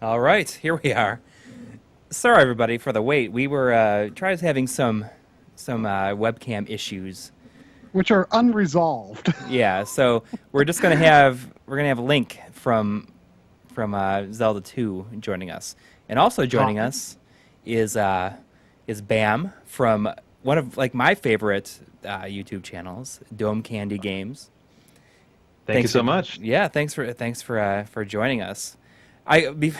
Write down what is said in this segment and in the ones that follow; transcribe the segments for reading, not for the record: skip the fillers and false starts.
All right, here we are. Sorry, everybody, for the wait. We were having some webcam issues. which are unresolved. Yeah, so we're gonna have Link from Zelda 2 joining us, and also joining Hi. us is Bam from one of like my favorite YouTube channels, Dome Candy Games. Thank you Thanks for so much. yeah, thanks for joining us. I be,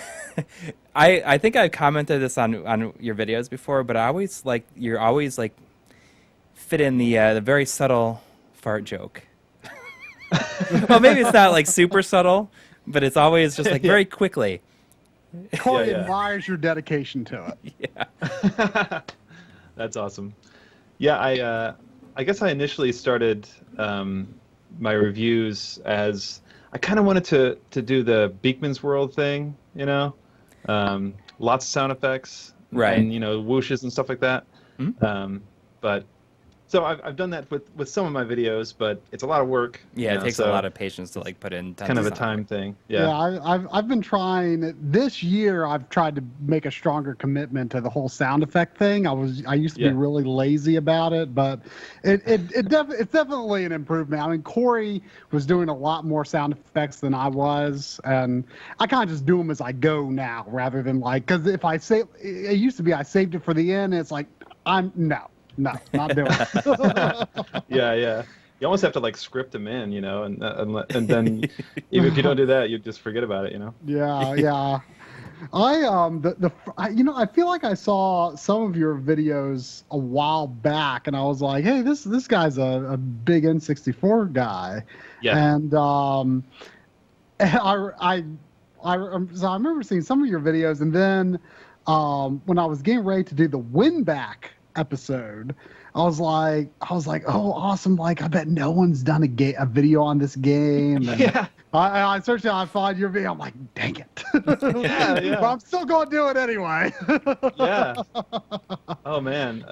I think I've commented this on your videos before, but you're always like fit in the very subtle fart joke. Well, maybe it's not like super subtle, but it's always just like Yeah, very quickly. Coury yeah, admires your dedication to it. Yeah. yeah. That's awesome. Yeah, I guess I initially started my reviews as I kind of wanted to do the Beakman's World thing, lots of sound effects Right. and whooshes and stuff like that. Mhm. But so I've done that with some of my videos, but it's a lot of work, Yeah, it takes a so lot of patience to like put in tons kind of of a sound time effects. thing. Yeah, Yeah. I've been trying this year. I've tried to make a stronger commitment to the whole sound effect thing. I used to be Yeah. really lazy about it, but it's definitely an improvement. I mean, Coury was doing a lot more sound effects than I was, and I kind of just do them as I go now, rather than like because if I say it used to be I saved it for the end. And it's like no, not doing it. Yeah, yeah. You almost have to like script them in, and then even if you don't do that, you just forget about it. Yeah, yeah. I feel like I saw some of your videos a while back, and I was like, hey, this guy's a big N64 guy, Yeah. and so I remember seeing some of your videos, and then when I was getting ready to do the win back episode, I was like, oh, awesome! Like, I bet no one's done a video on this game, and Yeah. I searched it, I found your video. I'm like, dang it! Yeah, But yeah. I'm still gonna do it anyway. Yeah. Oh man,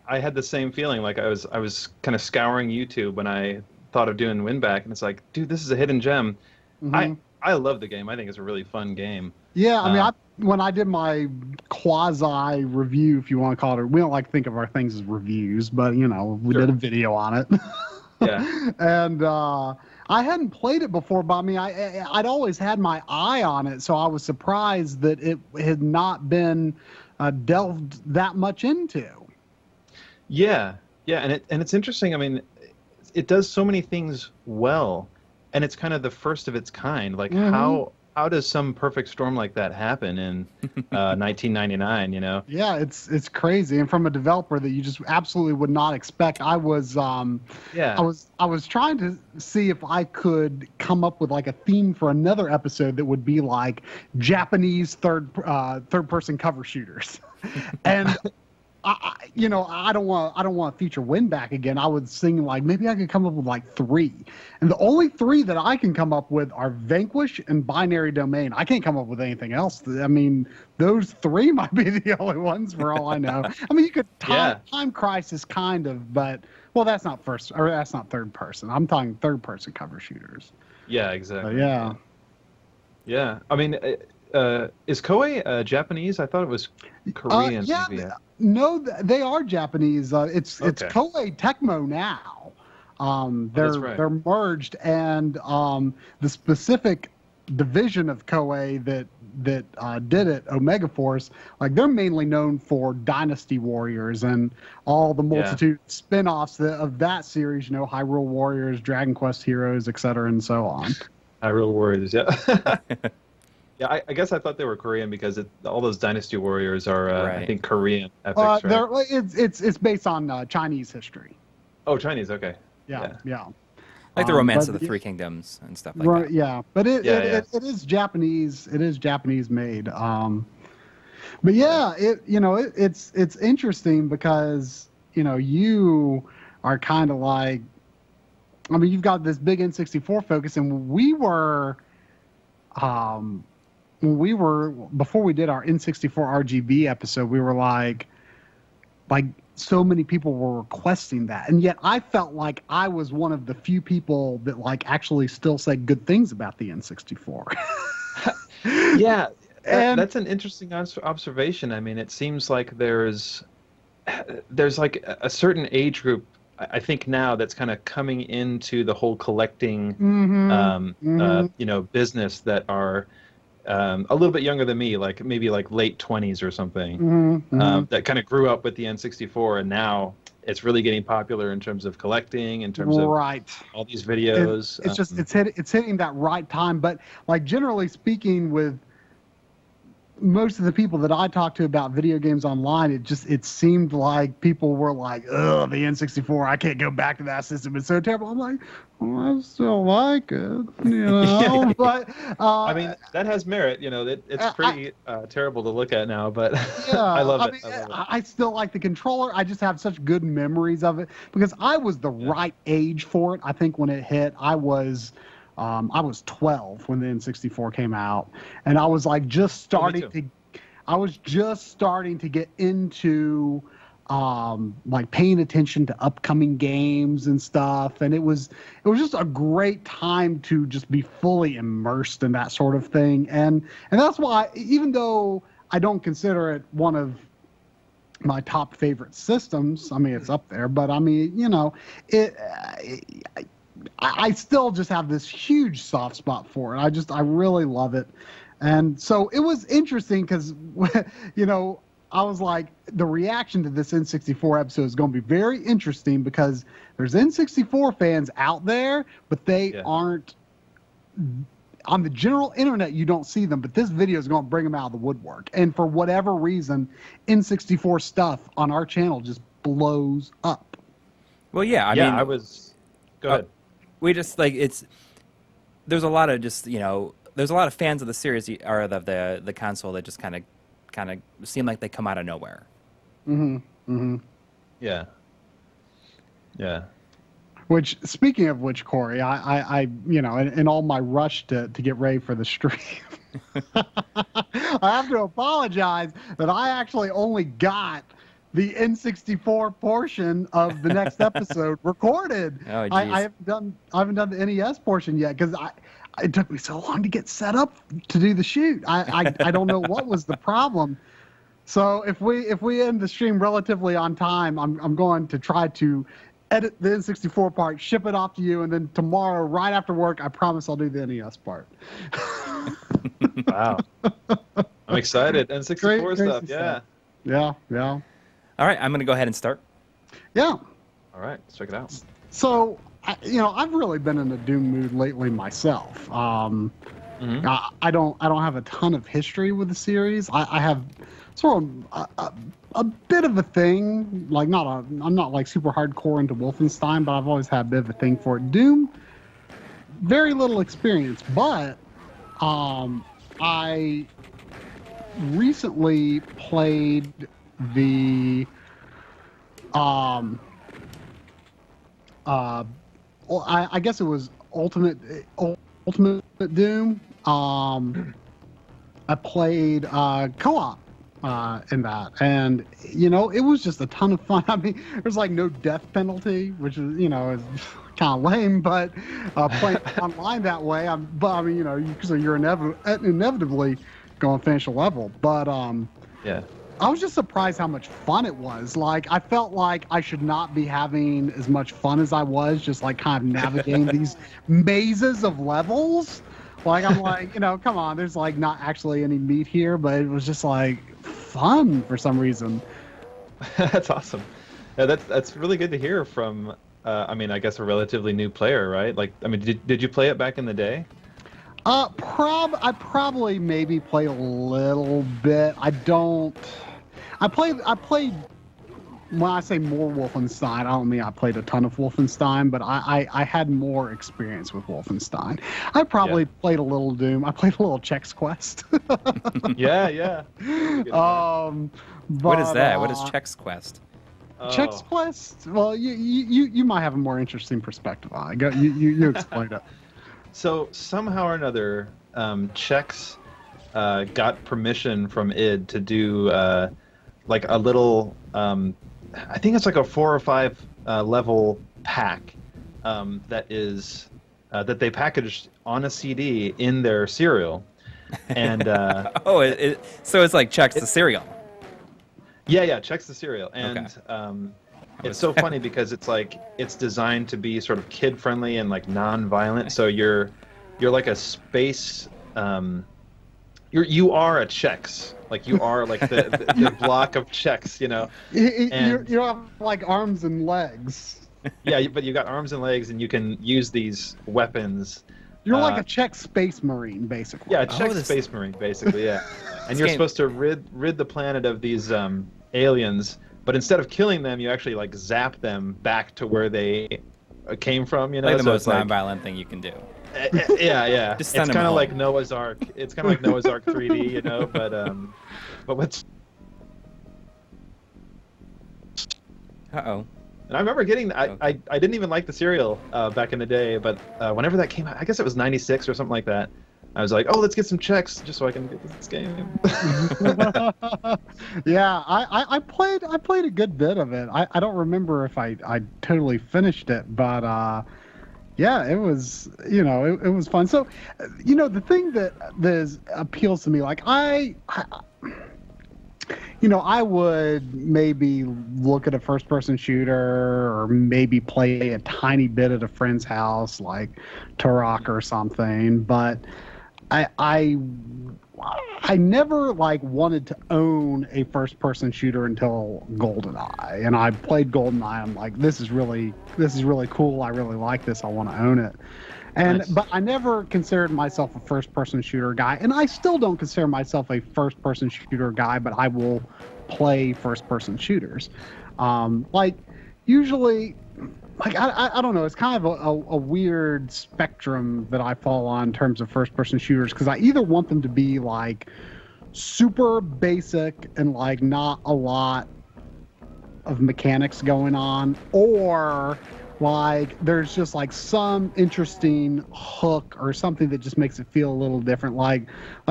I had the same feeling. Like I was kind of scouring YouTube when I thought of doing Winback, and it's like, dude, this is a hidden gem. I hmm I love the game. I think it's a really fun game. Yeah, I mean, Um, when I did my quasi review, if you want to call it, we don't like to think of our things as reviews, but we did sure. a video on it. Yeah. And I hadn't played it before, but I mean, I'd always had my eye on it, so I was surprised that it had not been delved that much into. Yeah. Yeah. And it's interesting. I mean, it does so many things well, and it's kind of the first of its kind. Like hmm how does some perfect storm like that happen in 1999? Yeah, it's crazy, and from a developer that you just absolutely would not expect. Yeah. I was trying to see if I could come up with like a theme for another episode that would be like Japanese third person cover shooters, and I don't want to feature Win back again. I would sing like maybe I could come up with like three, and the only three that I can come up with are Vanquish and Binary Domain. I can't come up with anything else. I mean, those three might be the only ones for all I know. I mean, you could Yeah. time Crisis kind of, but well, that's not first or that's not third person. I'm talking third person cover shooters. Yeah. So Exactly. yeah. Yeah, I mean, is Koei Japanese? I thought it was Korean, Yeah, maybe. no, they are Japanese. It's Okay, Koei Tecmo now. oh, that's right. They're merged, and the specific division of Koei that did it, Omega Force, like they're mainly known for Dynasty Warriors and all the Yeah, multitude spin-offs of that series. Hyrule Warriors, Dragon Quest Heroes, etc., and so on. Hyrule Warriors. Yeah, yeah. I guess I thought they were Korean because all those Dynasty Warriors are, I Right. think, Korean epics, right? It's based on Chinese history. Oh, Chinese. Okay. Yeah, Yeah, yeah. Like the Romance But of the Three Kingdoms and stuff like right, that. yeah, but yeah, yeah, it is Japanese. It is Japanese made. But yeah, yeah, it's interesting because you are kind of like, I mean, you've got this big N64 focus, and um, we were before we did our N64 RGB episode, we were like so many people were requesting that, and yet I felt like I was one of the few people that like actually still say good things about the N64. yeah. That's an interesting observation. I mean, it seems like there's like a certain age group, I think now, that's kind of coming into the whole collecting, business, that are a little bit younger than me, like maybe like late 20s or something, that kind of grew up with the N64, and now it's really getting popular in terms of collecting, in terms of all these videos. It's hitting that right time. But like generally speaking, with most of the people that I talked to about video games online, it seemed like people were like, "Ugh, the N64, I can't go back to that system. It's so terrible." I'm like, well, I still like it, Yeah. But I mean, that has merit. It's pretty terrible to look at now, but yeah, I love it. I still like the controller. I just have such good memories of it because I was the right age for it. I think when it hit, I was 12 when the N64 came out, and I was like just starting to get into like paying attention to upcoming games and stuff, and it was just a great time to just be fully immersed in that sort of thing, and that's why, even though I don't consider it one of my top favorite systems, I mean, it's up there, but I mean, I still just have this huge soft spot for it. I really love it. And so it was interesting because, I was like, the reaction to this N64 episode is going to be very interesting because there's N64 fans out there, but they aren't on the general internet. You don't see them, but this video is going to bring them out of the woodwork. And for whatever reason, N64 stuff on our channel just blows up. Well, yeah, I mean, go ahead. We just there's a lot of there's a lot of fans of the series or of the console that just kind of seem like they come out of nowhere. Yeah. Which, speaking of which, Coury, I in all my rush to get ready for the stream, I have to apologize that I actually only got the N64 portion of the next episode recorded. Oh, I haven't done the NES portion yet because it took me so long to get set up to do the shoot. I don't know what was the problem. So if we end the stream relatively on time, I'm going to try to edit the N64 part, ship it off to you, and then tomorrow, right after work, I promise I'll do the NES part. Wow. I'm excited. N64 stuff, yeah. Yeah. All right, I'm going to go ahead and start. Yeah. All right, let's check it out. So, I've really been in a Doom mood lately myself. I don't have a ton of history with the series. I have sort of a bit of a thing, like I'm not like super hardcore into Wolfenstein, but I've always had a bit of a thing for it. Doom, very little experience, but I recently played the I guess it was Ultimate Doom. I played co-op in that, and it was just a ton of fun. I mean, there's like no death penalty, which is is kind of lame, but playing online that way, you're inevitably going to finish a level. But I was just surprised how much fun it was. Like, I felt like I should not be having as much fun as I was, just like kind of navigating these mazes of levels. Like, I'm like, come on, there's like not actually any meat here, but it was just like fun for some reason. That's awesome. Yeah, that's really good to hear from, I guess a relatively new player, right? Like, I mean, did you play it back in the day? I probably maybe played a little bit. I played, when I say more Wolfenstein, I don't mean I played a ton of Wolfenstein, but I had more experience with Wolfenstein. I probably played a little Doom. I played a little Chex Quest. Yeah. What is that? What is Chex Quest? Chex Quest? Well, you might have a more interesting perspective on it. You explain it. So somehow or another, Chex got permission from id to do like a little, I think it's like a 4 or 5 level pack that is that they packaged on a CD in their serial. And so it's like checks the cereal. yeah, checks the cereal. And Okay. it's so funny because it's like it's designed to be sort of kid friendly and like non-violent. So you're like a space. You are a Chex. Like you are like the block of Chex, you know. And You have like arms and legs. yeah, but you got arms and legs, and you can use these weapons. You're like a Czech space marine, basically. Yeah, a Czech space marine, basically. Yeah, and you're supposed to rid the planet of these aliens. But instead of killing them, you actually like zap them back to where they came from. You know, Like the most non-violent thing you can do. Yeah. Just It's send 'em kind of home. like Noah's Ark. It's kind of like Noah's Ark 3D, you know. But what's Uh-oh. and I remember getting I didn't even like the cereal back in the day, but whenever that came out, I guess it was '96 or something like that. I was like, oh, let's get some checks just so I can get this game. Yeah, I played a good bit of it. I don't remember if I totally finished it, but yeah, it was, you know, it was fun. So, you know, the thing that appeals to me, like you know, I would maybe look at a first-person shooter or maybe play a tiny bit at a friend's house, like Turok or something. But I never like wanted to own a first-person shooter until GoldenEye, and I played GoldenEye. I'm like, this is really cool. I really like this. I want to own it. And Nice. but I never considered myself a first-person shooter guy, and I still don't consider myself a first-person shooter guy. But I will play first-person shooters. Like usually, like I don't know. It's kind of a weird spectrum that I fall on in terms of first-person shooters, because I either want them to be like super basic and like not a lot of mechanics going on, or like there's just like some interesting hook or something that just makes it feel a little different. Like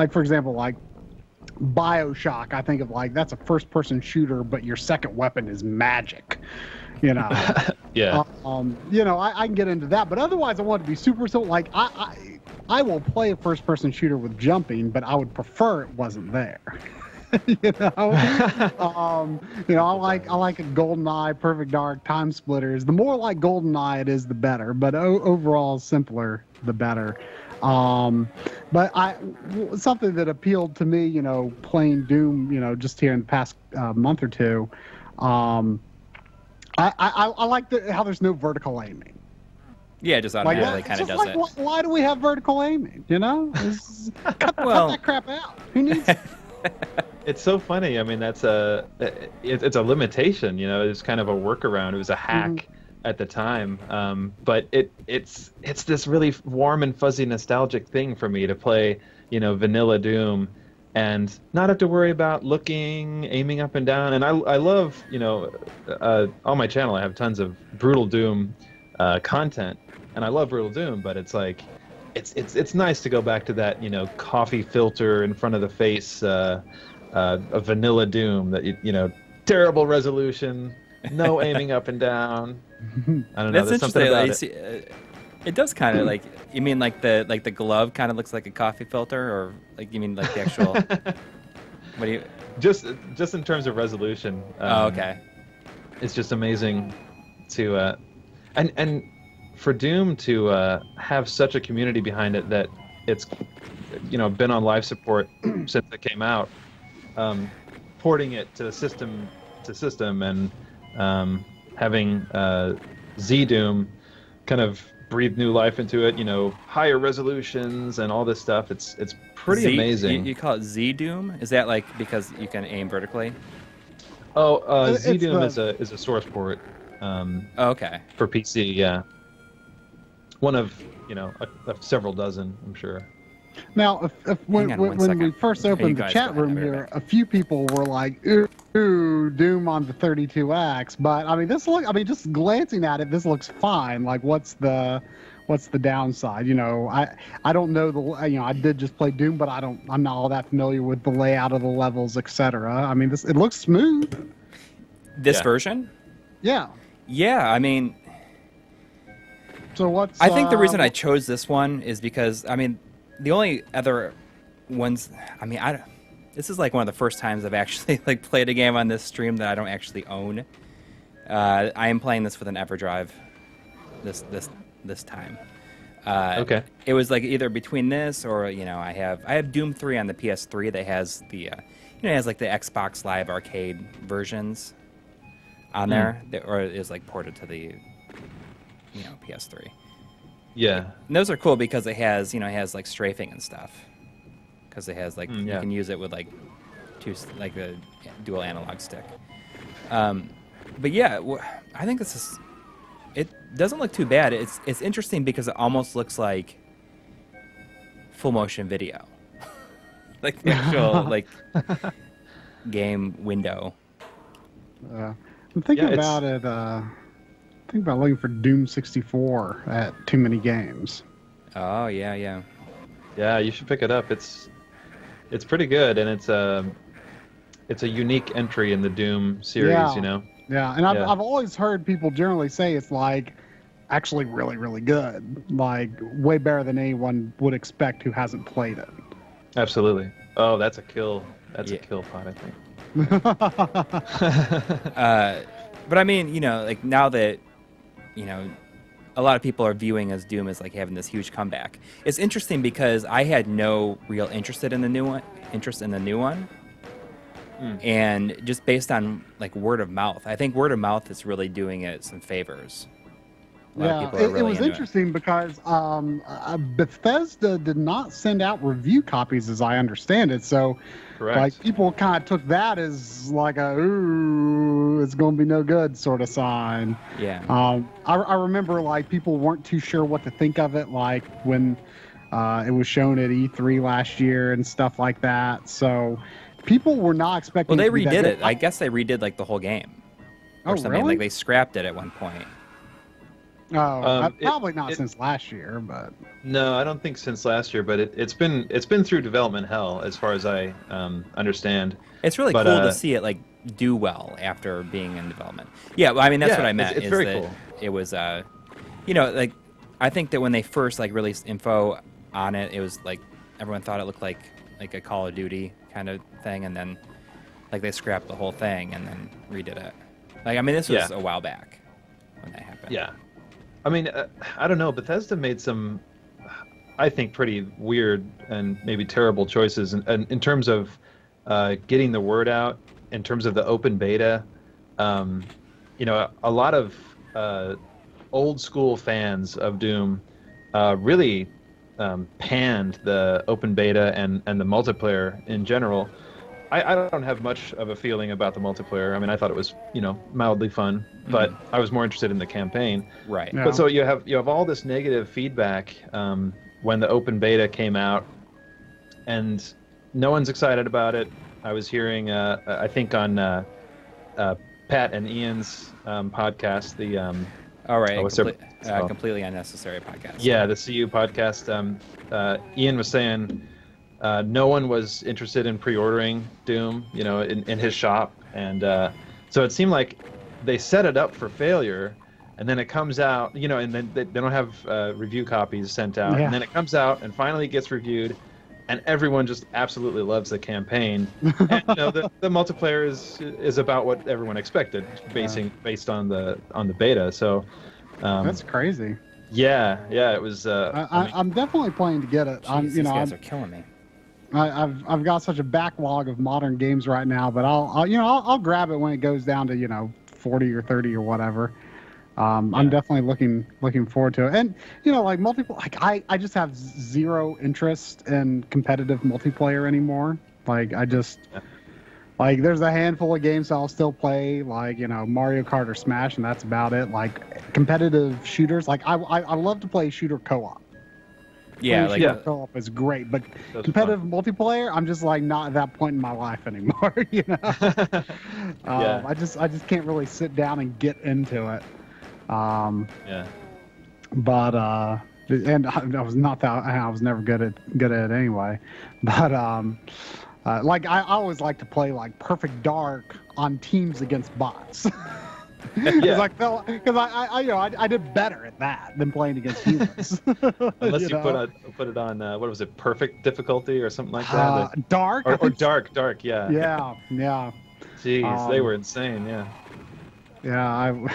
for example, like BioShock, I think of like that's a first person shooter, but your second weapon is magic, you know. Yeah. You know, I can get into that, but otherwise I want it to be super simple. Like I will play a first person shooter with jumping, but I would prefer it wasn't there. You know, you know, I like a GoldenEye, Perfect Dark, Time Splitters. The more like GoldenEye it is, the better. But overall, simpler the better. But something that appealed to me, you know, playing Doom, you know, just here in the past month or two, I like how there's no vertical aiming. Yeah, just automatically kind of does like, it. Why do we have vertical aiming? You know, cut that crap out. Who needs it? It's so funny. I mean, it's a limitation, you know. It's kind of a workaround. It was a hack at the time, but it's this really warm and fuzzy nostalgic thing for me to play, you know, vanilla Doom, and not have to worry about looking, aiming up and down. And I love, you know, on my channel I have tons of Brutal Doom content, and I love Brutal Doom, but it's like it's nice to go back to that, you know, coffee filter in front of the face. A vanilla Doom that you know, terrible resolution, no aiming up and down. I don't know. That's There's something interesting. about it. It does kind of like, you mean like the glove kind of looks like a coffee filter, or like you mean like the actual? What do you? Just in terms of resolution. Oh, okay. It's just amazing to and for Doom to have such a community behind it that it's, you know, been on live support since it came out. Porting it to system and having Z-Doom kind of breathe new life into it, you know, higher resolutions and all this stuff. It's pretty amazing. You call it Z-Doom? Is that like because you can aim vertically? Oh, Z-Doom is a source port. Okay. For PC, yeah. One of, you know, several dozen, I'm sure. Now, when we first opened the chat room here, a few people were like, "Ooh, Doom on the 32X," but I mean, just glancing at it, this looks fine. Like, what's the downside? You know, I don't know you know, I did just play Doom, but I'm not all that familiar with the layout of the levels, etc. I mean, it looks smooth. This version? Yeah. Yeah, I mean, so I think the reason I chose this one is because, I mean, the only other ones. I mean, this is like one of the first times I've actually like played a game on this stream that I don't actually own. I am playing this with an EverDrive this time. Okay. It was like either between this or I have Doom 3 on the PS3 that has the it has like the Xbox Live Arcade versions on there, or it is like ported to the PS3. Yeah. And those are cool because it has like strafing and stuff. Because it has like you can use it with like the dual analog stick. But yeah, I think this is. It doesn't look too bad. It's interesting because it almost looks like full motion video, like the actual like game window. I'm thinking about it. Think about looking for Doom 64 at Too Many Games. Oh yeah. Yeah, you should pick it up. It's pretty good, and it's a unique entry in the Doom series. Yeah, and I've always heard people generally say it's like actually really, really good. Like way better than anyone would expect who hasn't played it. Absolutely. Oh, that's a kill. That's a kill pot, I think. But I mean, like now that a lot of people are viewing as Doom as like having this huge comeback. It's interesting because I had no real interest in the new one. And just based on like word of mouth, I think word of mouth is really doing it some favors. It was interesting because Bethesda did not send out review copies, as I understand it. So, correct. Like people kind of took that as like a "ooh, it's going to be no good" sort of sign. Yeah. I remember like people weren't too sure what to think of it, like when it was shown at E3 last year and stuff like that. So. People were not expecting. Well, they redid it. I guess they redid like the whole game, or something. Really? Like they scrapped it at one point. Probably not since last year, but no, I don't think since last year. But it's been through development hell, as far as I understand. It's really cool to see it like do well after being in development. Yeah, well, I mean that's what I meant. It's very cool. It was, like I think that when they first like released info on it, it was like everyone thought it looked like a Call of Duty kind of thing, and then like they scrapped the whole thing and then redid it. Like I mean, this was a while back when that happened. Yeah, I mean, I don't know. Bethesda made some, I think, pretty weird and maybe terrible choices in terms of getting the word out. In terms of the open beta, a lot of old school fans of Doom really panned the open beta and the multiplayer in general. I don't have much of a feeling about the multiplayer. I mean, I thought it was mildly fun, but I was more interested in the campaign. Right. Yeah. But so you have all this negative feedback when the open beta came out, and no one's excited about it. I was hearing, I think on Pat and Ian's podcast, the all right, completely unnecessary podcast. Yeah, the CU podcast. Ian was saying no one was interested in pre-ordering Doom, in his shop, and so it seemed like they set it up for failure, and then it comes out, and then they don't have review copies sent out, and then it comes out and finally gets reviewed, and everyone just absolutely loves the campaign. And, the multiplayer is about what everyone expected, based on the beta. So that's crazy. Yeah, it was. I'm definitely planning to get it. These guys are killing me. I've got such a backlog of modern games right now, but I'll grab it when it goes down to 40 or 30 or whatever. I'm definitely looking forward to it. And like multiplayer, like I just have zero interest in competitive multiplayer anymore. Like I just like there's a handful of games I'll still play, like Mario Kart or Smash, and that's about it. Like competitive shooters, like I love to play shooter co-op. Yeah, shooter co-op is great, but competitive multiplayer, I'm just like not at that point in my life anymore. I just can't really sit down and get into it. But and I was not that I was never good at it anyway. But like I always like to play like Perfect Dark on teams against bots. Yeah. I did better at that than playing against humans. Unless you know? put it on what was it, perfect difficulty or something like that? Dark. Or dark, yeah. Yeah, yeah. Jeez, they were insane, yeah. Yeah,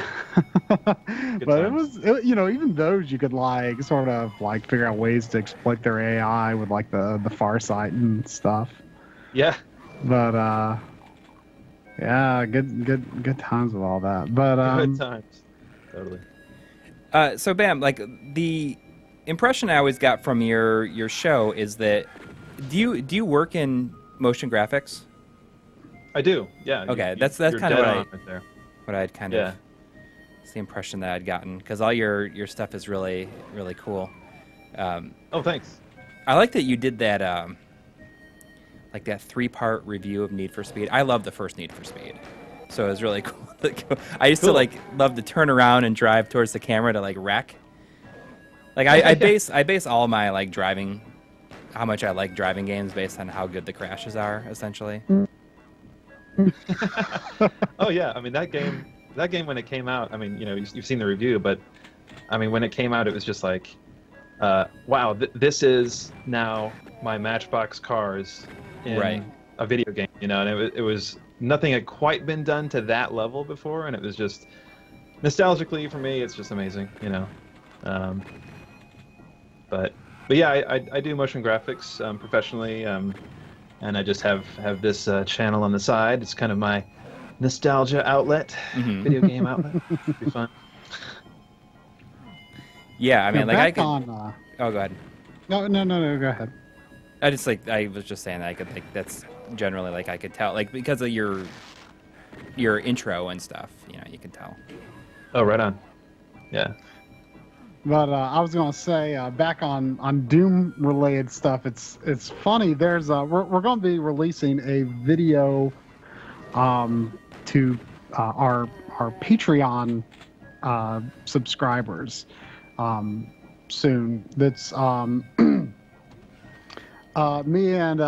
but times. even those you could like sort of like figure out ways to exploit their AI with like the Farsight and stuff. Yeah. But yeah, good times with all that. But Good times. Totally. So Bam, like the impression I always got from your show is that do you work in motion graphics? I do. Yeah. Okay, that's kind of what I'd kind Yeah. of. It's the impression that I'd gotten because all your stuff is really really cool. Oh, thanks. I like that you did that like that 3-part review of Need for Speed. I love the first Need for Speed, so it was really cool. I used to like love to turn around and drive towards the camera to like wreck. Like I base all my like driving, how much I like driving games based on how good the crashes are, essentially. Oh yeah, I mean that game when it came out, I mean, you've seen the review, but I mean when it came out it was just like wow, this is now my Matchbox cars in a video game, and it was nothing had quite been done to that level before, and it was just nostalgically for me it's just amazing, but yeah, I do motion graphics professionally, and I just have this channel on the side. It's kind of my nostalgia outlet, video game outlet. It'd be fun. Yeah, I mean, like I could. Oh, go ahead. No, go ahead. I was just saying that I could like that's generally like I could tell like because of your intro and stuff, you can tell. Oh, right on. Yeah. But I was gonna say back on Doom related stuff. It's funny. There's we're gonna be releasing a video to our Patreon subscribers soon. That's me and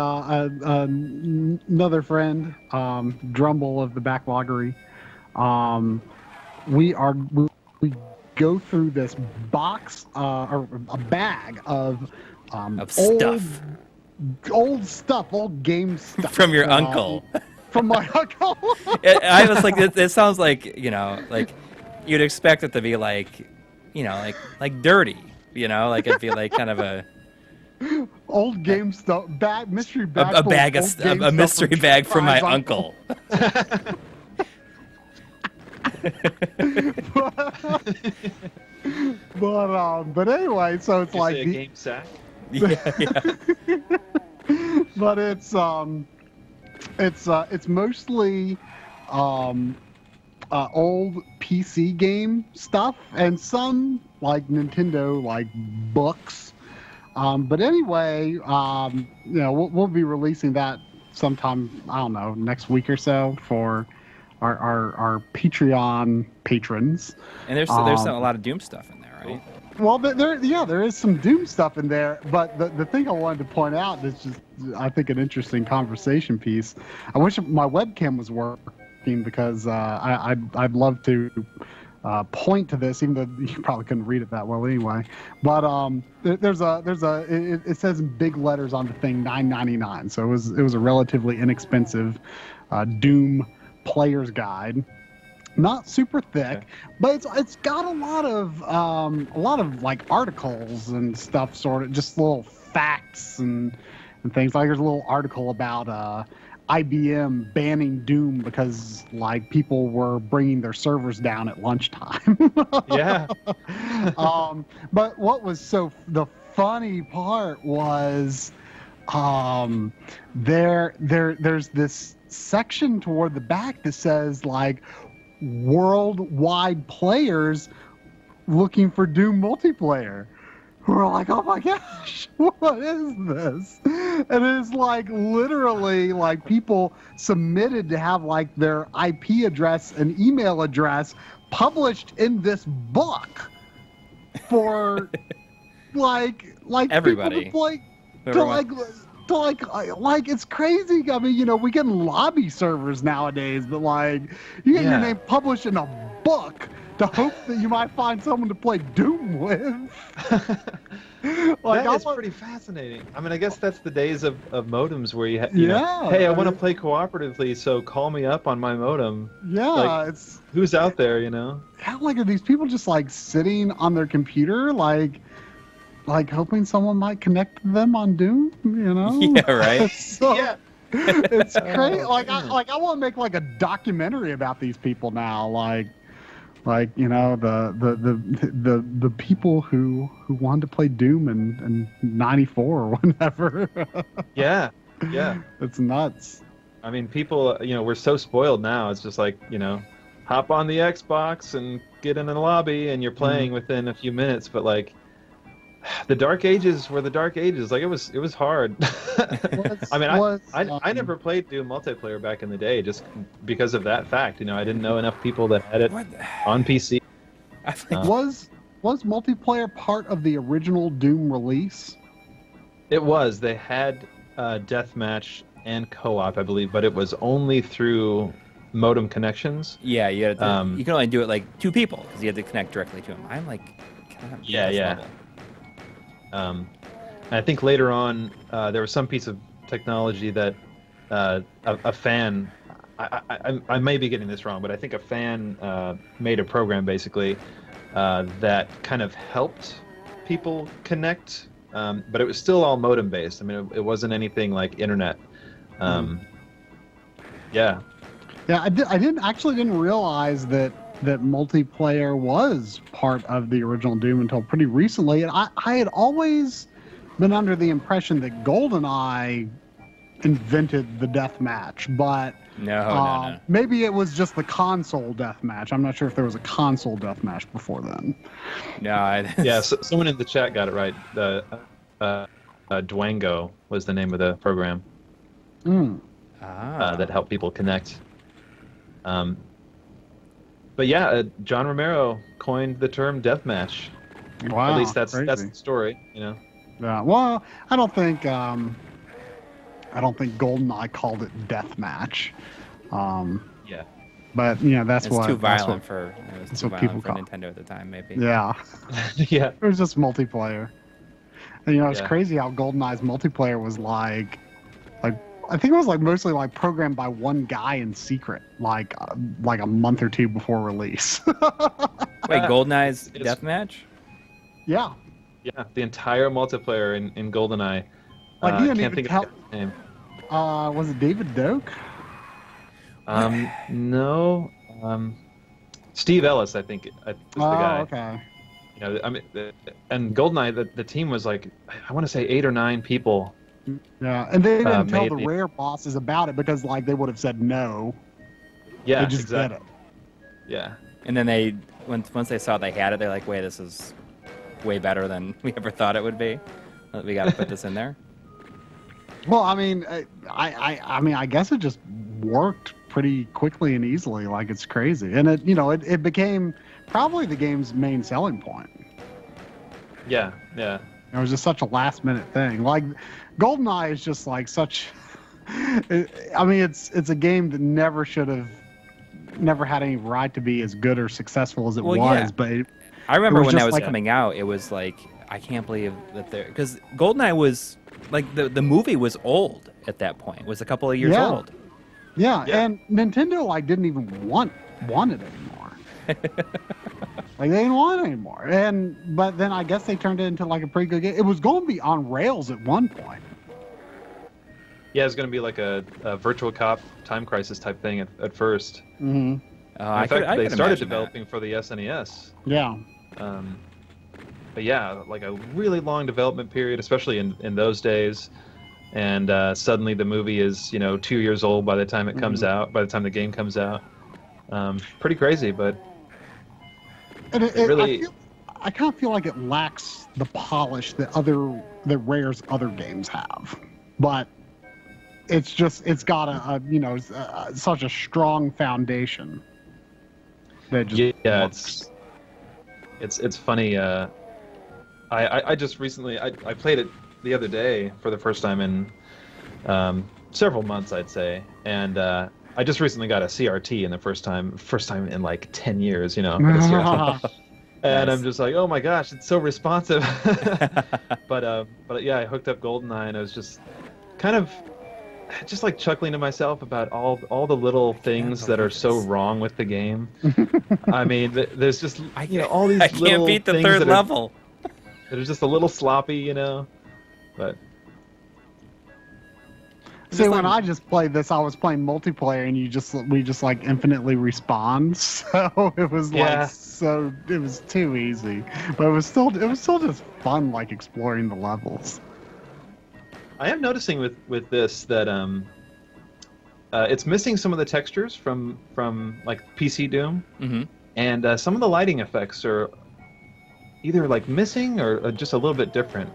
another friend, Drumble of the Backloggery. We go through this box or a bag of stuff, old game stuff from your uncle. From my uncle. I was like, it sounds like like you'd expect it to be like like dirty, like it'd be like kind of a old game stuff mystery bag. A mystery bag from my uncle. But anyway, so it's like a game sack. Yeah. But it's mostly old PC game stuff and some like Nintendo like books. But anyway, we'll be releasing that sometime, I don't know, next week or so for our Patreon patrons. And there's a lot of Doom stuff in there, right? Well, there is some Doom stuff in there, but the thing I wanted to point out is just, I think, an interesting conversation piece. I wish my webcam was working because I'd love to point to this, even though you probably couldn't read it that well anyway. But it says in big letters on the thing $9.99, so it was a relatively inexpensive Doom player's guide. Not super thick, okay, but it's got a lot of like articles and stuff, sort of just little facts and things. Like there's a little article about IBM banning Doom because like people were bringing their servers down at lunchtime. Yeah. But what was the funny part was there's this section toward the back that says like worldwide players looking for Doom multiplayer. We're like, oh my gosh, what is this? And it's like literally like people submitted to have like their IP address and email address published in this book for like everybody. Like it's crazy. I mean, we get lobby servers nowadays, but like you get your name published in a book to hope that you might find someone to play Doom with. That is pretty fascinating. I mean, I guess that's the days of modems where you know, hey, I want to play cooperatively, so call me up on my modem. Yeah, like, it's who's out there, you know? how like are these people just like sitting on their computer like hoping someone might connect to them on Doom, you know? Yeah, right. So, Yeah. it's crazy. I want to make like a documentary about these people now, like you know the people who wanted to play Doom in '94 or whenever. Yeah. It's nuts. I mean, people, you know, we're so spoiled now. It's just like, you know, hop on the Xbox and get in the lobby and you're playing within a few minutes. But like, the Dark Ages were the Dark Ages. Like it was hard. I mean, I never played Doom multiplayer back in the day just because of that fact. You know, I didn't know enough people that had it on PC. Was multiplayer part of the original Doom release? It was. They had deathmatch and co-op, I believe, but it was only through modem connections. Yeah, you had to, you can only do it like 2 people because you had to connect directly to them. I'm like, yeah. I think later on there was some piece of technology that a fan, I may be getting this wrong, but I think a fan made a program basically that kind of helped people connect, but it was still all modem based. I mean, it wasn't anything like internet. Yeah, I didn't realize that multiplayer was part of the original Doom until pretty recently, and I had always been under the impression that GoldenEye invented the deathmatch, but no. Maybe it was just the console deathmatch. I'm not sure if there was a console deathmatch before then. No, yeah. So, someone in the chat got it right. Dwango was the name of the program that helped people connect. But yeah, John Romero coined the term deathmatch. Wow, at least that's crazy. the story, you know. Yeah. Well, I don't think GoldenEye called it deathmatch. Yeah. But you know that's it's what too violent it was too what people violent for call Nintendo at the time, maybe. Yeah. Yeah. It was just multiplayer. And you know, it's Yeah. crazy how GoldenEye's multiplayer was like I think it was like mostly like programmed by one guy in secret, like a month or 2 before release. Wait, GoldenEye's deathmatch? Yeah. Yeah, the entire multiplayer in GoldenEye. Like you didn't can't even think tell. of the name. Was it David Doak? No. Steve Ellis, I think, is the guy. Oh, okay. You know, I mean, and GoldenEye, the team was like, I want to say 8 or 9 people. Yeah, and they didn't tell the maybe. Rare bosses about it because like they would have said no. Yeah, They just exactly. did it. Yeah. And then once they saw they had it, they're like, wait, this is way better than we ever thought it would be. We got to put this in there. Well, I mean, I guess it just worked pretty quickly and easily. Like it's crazy, and it became probably the game's main selling point. Yeah. Yeah. It was just such a last-minute thing. Like, GoldenEye is just like such. I mean, it's a game that never had any right to be as good or successful as it was. Yeah. But I remember when that was like coming out. It was like, I can't believe that because GoldenEye was like the movie was old at that point. It was a couple of years old. Yeah, and Nintendo like didn't even want it anymore. Like they didn't want it anymore. But then I guess they turned it into like a pretty good game. It was going to be on rails at one point. Yeah, it's going to be like a Virtual Cop Time Crisis type thing at first. Mm-hmm. In fact, they started developing that. for the SNES. Yeah. But yeah, like a really long development period, especially in those days. And suddenly the movie is 2 years old by the time it comes out. By the time the game comes out, pretty crazy. But and it really, I kind of feel like it lacks the polish that Rare's other games have, but it's got such a strong foundation. That just works. It's funny. I just recently I played it the other day for the first time in several months, I'd say, and I just recently got a CRT in the first time in like 10 years, for the CRT. And Nice. I'm just like, oh my gosh, it's so responsive. But yeah, I hooked up GoldenEye, and I was just kind of just like chuckling to myself about all the little things that are so wrong with the game. I mean, there's just all these I can't little beat the things third that level. are just a little sloppy, But See, when I just played this, I was playing multiplayer, and we just like infinitely respawn. So it was it was too easy, but it was still just fun, like exploring the levels. I am noticing with this that it's missing some of the textures from like PC Doom, and some of the lighting effects are either like missing or just a little bit different.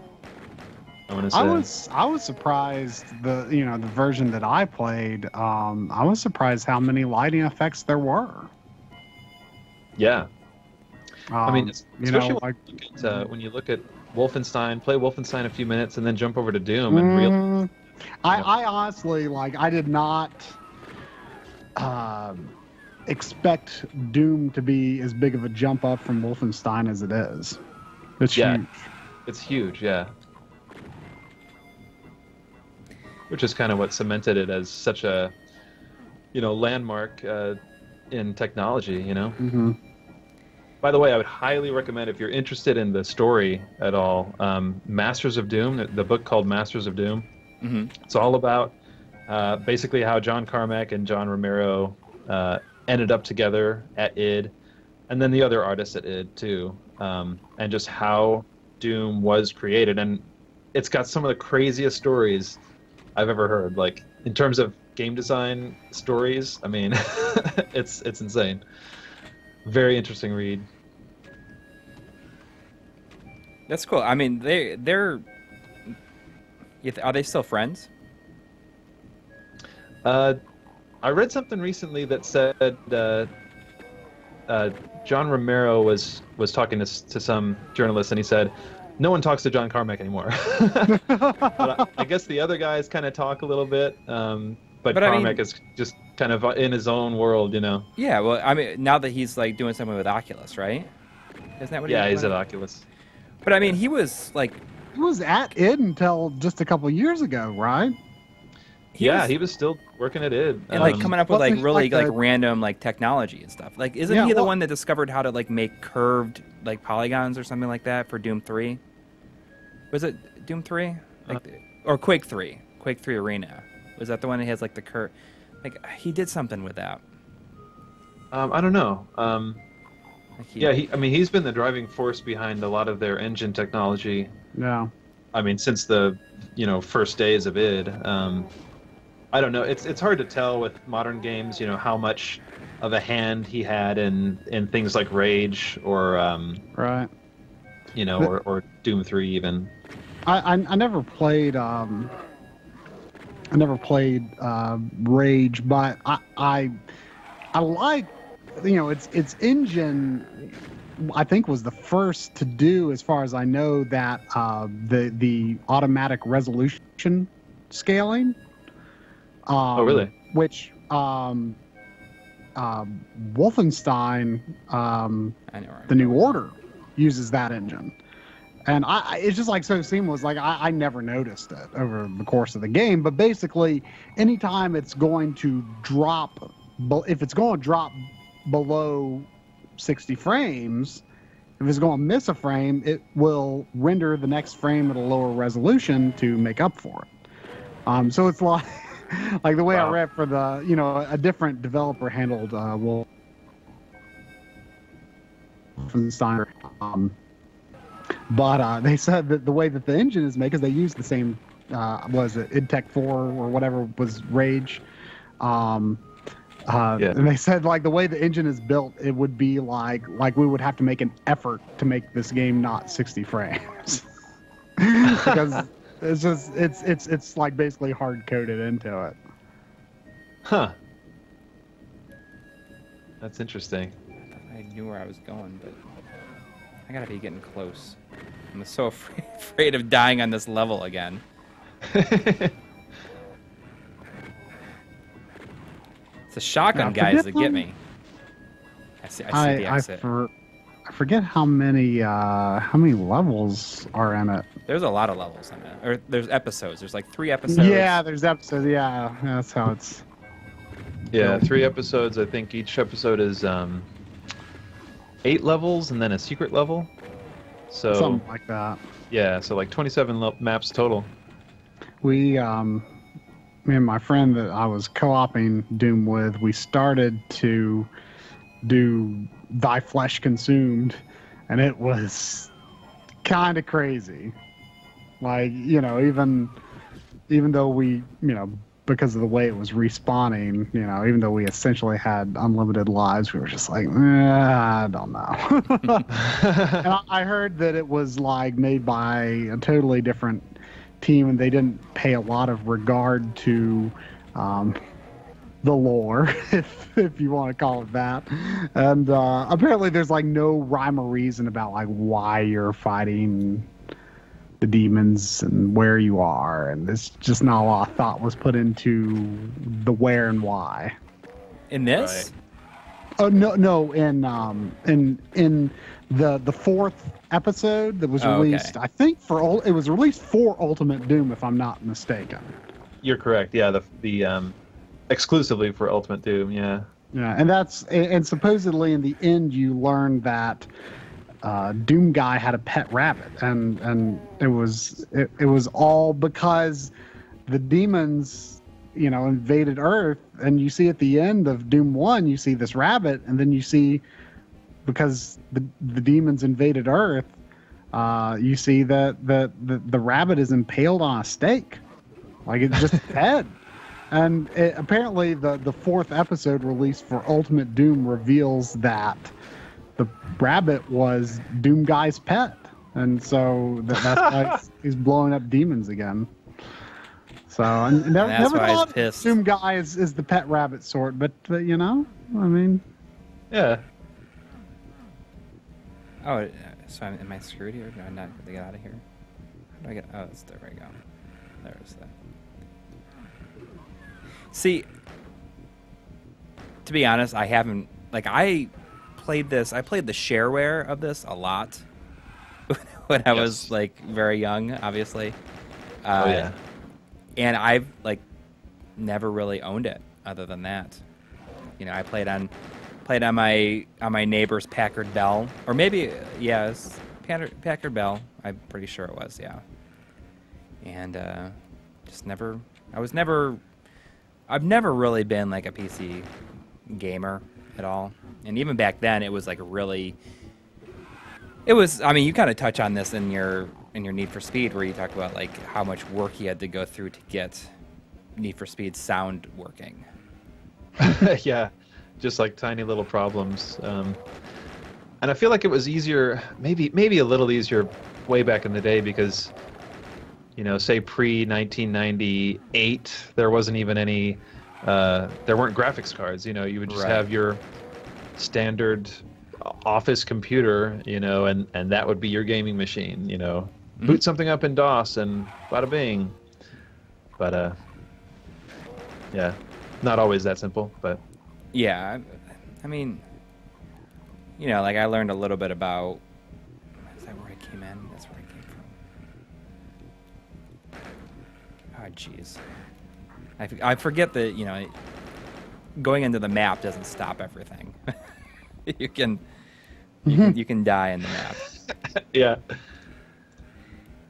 I want to say. I was surprised the version that I played. I was surprised how many lighting effects there were. Yeah. I mean, especially when you look at Wolfenstein, play Wolfenstein a few minutes, and then jump over to Doom and realize. I honestly I did not expect Doom to be as big of a jump up from Wolfenstein as it is. It's huge. It's huge, yeah. Which is kind of what cemented it as such a, landmark in technology, Mm-hmm. By the way, I would highly recommend, if you're interested in the story at all, Masters of Doom, the book called Masters of Doom. Mm-hmm. It's all about basically how John Carmack and John Romero ended up together at id, and then the other artists at id too, and just how Doom was created. And it's got some of the craziest stories I've ever heard, like in terms of game design stories. I mean, it's insane. Very interesting read. That's cool. I mean, are they still friends? I read something recently that said John Romero was talking to some journalist, and he said, no one talks to John Carmack anymore. But I guess the other guys kind of talk a little bit, but Carmack is just kind of in his own world, Yeah, well, I mean, now that he's like doing something with Oculus, right? Isn't that what? Yeah, he's at Oculus. But I mean, he was at id until just a couple years ago, right? He was still working at id and like coming up with like really like random like technology and stuff. Like, isn't he the one that discovered how to like make curved like polygons or something like that for Doom 3? Was it Doom 3? Or Quake 3? Quake 3 Arena. Was that the one that has like the curve? Like, he did something with that. I don't know. He's been the driving force behind a lot of their engine technology. Yeah. I mean, since the first days of id. I don't know. It's hard to tell with modern games, how much of a hand he had in things like Rage or right. Or Doom 3 even. I never played Rage, but I like its engine. I think was the first to do, as far as I know, that the automatic resolution scaling. Oh, really? Which Wolfenstein, the New Order, uses that engine. And it's just like so seamless. Like I never noticed it over the course of the game. But basically, anytime it's going to drop, if it's going to drop below 60 frames, if it's going to miss a frame, it will render the next frame at a lower resolution to make up for it. So it's like the way I read for the a different developer handled Wolfenstein. But they said that the way that the engine is made, because they use the same, was it IdTech 4 or whatever was Rage. And they said like the way the engine is built, it would be like we would have to make an effort to make this game not 60 frames. Because it's just it's like basically hard coded into it. Huh. That's interesting. I knew where I was going, but I gotta be getting close. I'm so afraid of dying on this level again. It's the shotgun guys that get me. I see the exit. I forget how many levels are in it. There's a lot of levels in it. Or there's episodes. There's like 3 episodes. Yeah, there's episodes. Yeah, that's how it's. Yeah, 3 episodes. I think each episode is 8 levels and then a secret level. So something like that. Yeah, so like 27 maps total. Me and my friend that I was co-oping Doom with, we started to do Thy Flesh Consumed, and it was kind of crazy. Like, even though we, because of the way it was respawning, even though we essentially had unlimited lives, we were just like, I don't know. And I heard that it was like made by a totally different team, and they didn't pay a lot of regard to the lore, if you want to call it that. And apparently there's like no rhyme or reason about like why you're fighting the demons and where you are, and there's just not a lot of thought was put into the where and why. In this? Right. No, in the 4th episode that was released, okay. I think it was released for Ultimate Doom, if I'm not mistaken. You're correct. Yeah, the exclusively for Ultimate Doom. Yeah. Yeah, and supposedly in the end you learn that Doom Guy had a pet rabbit, and it was all because the demons, invaded Earth, and you see at the end of Doom 1, you see this rabbit, and then you see, because the demons invaded Earth, you see that the rabbit is impaled on a stake, like it's just head. And apparently the 4th episode released for Ultimate Doom reveals that the rabbit was Doom Guy's pet, and so that's why he's blowing up demons again. So I never thought Doom Guy is the pet rabbit sort, but yeah. Oh, so am I screwed here? Do I not get to get out of here? How do I get? Oh, there we go. There's that. See, to be honest, I haven't I played the shareware of this a lot when I was very young, obviously. Yeah. And I've never really owned it other than that. I played on my neighbor's Packard Bell, or maybe it's Packard Bell. I'm pretty sure it was, yeah. And I've never really been a PC gamer at all. And even back then, it was you kind of touch on this in your Need for Speed, where you talk about how much work you had to go through to get Need for Speed sound working. Yeah, just tiny little problems. And I feel like it was easier, maybe a little easier way back in the day, because say pre-1998, there wasn't even any, there weren't graphics cards. You would just have your standard office computer, and that would be your gaming machine. Boot something up in DOS and bada bing. But yeah, not always that simple. But yeah, I learned a little bit about. Is that where I came in? That's where I came from. Oh, jeez. I forget that going into the map doesn't stop everything. you can die in the map. Yeah.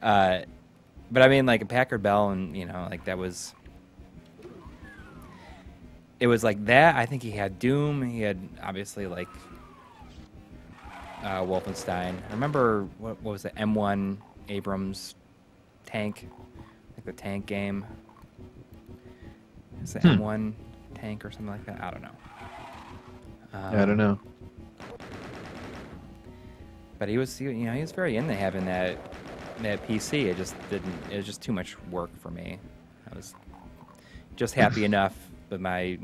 But a Packard Bell, and that was. It was that. I think he had Doom. He had obviously Wolfenstein. I remember what was the M1 Abrams tank, the tank game. Is it M1 tank or something like that? I don't know. I don't know. But he was very into having that PC. It just didn't. It was just too much work for me. I was just happy enough with my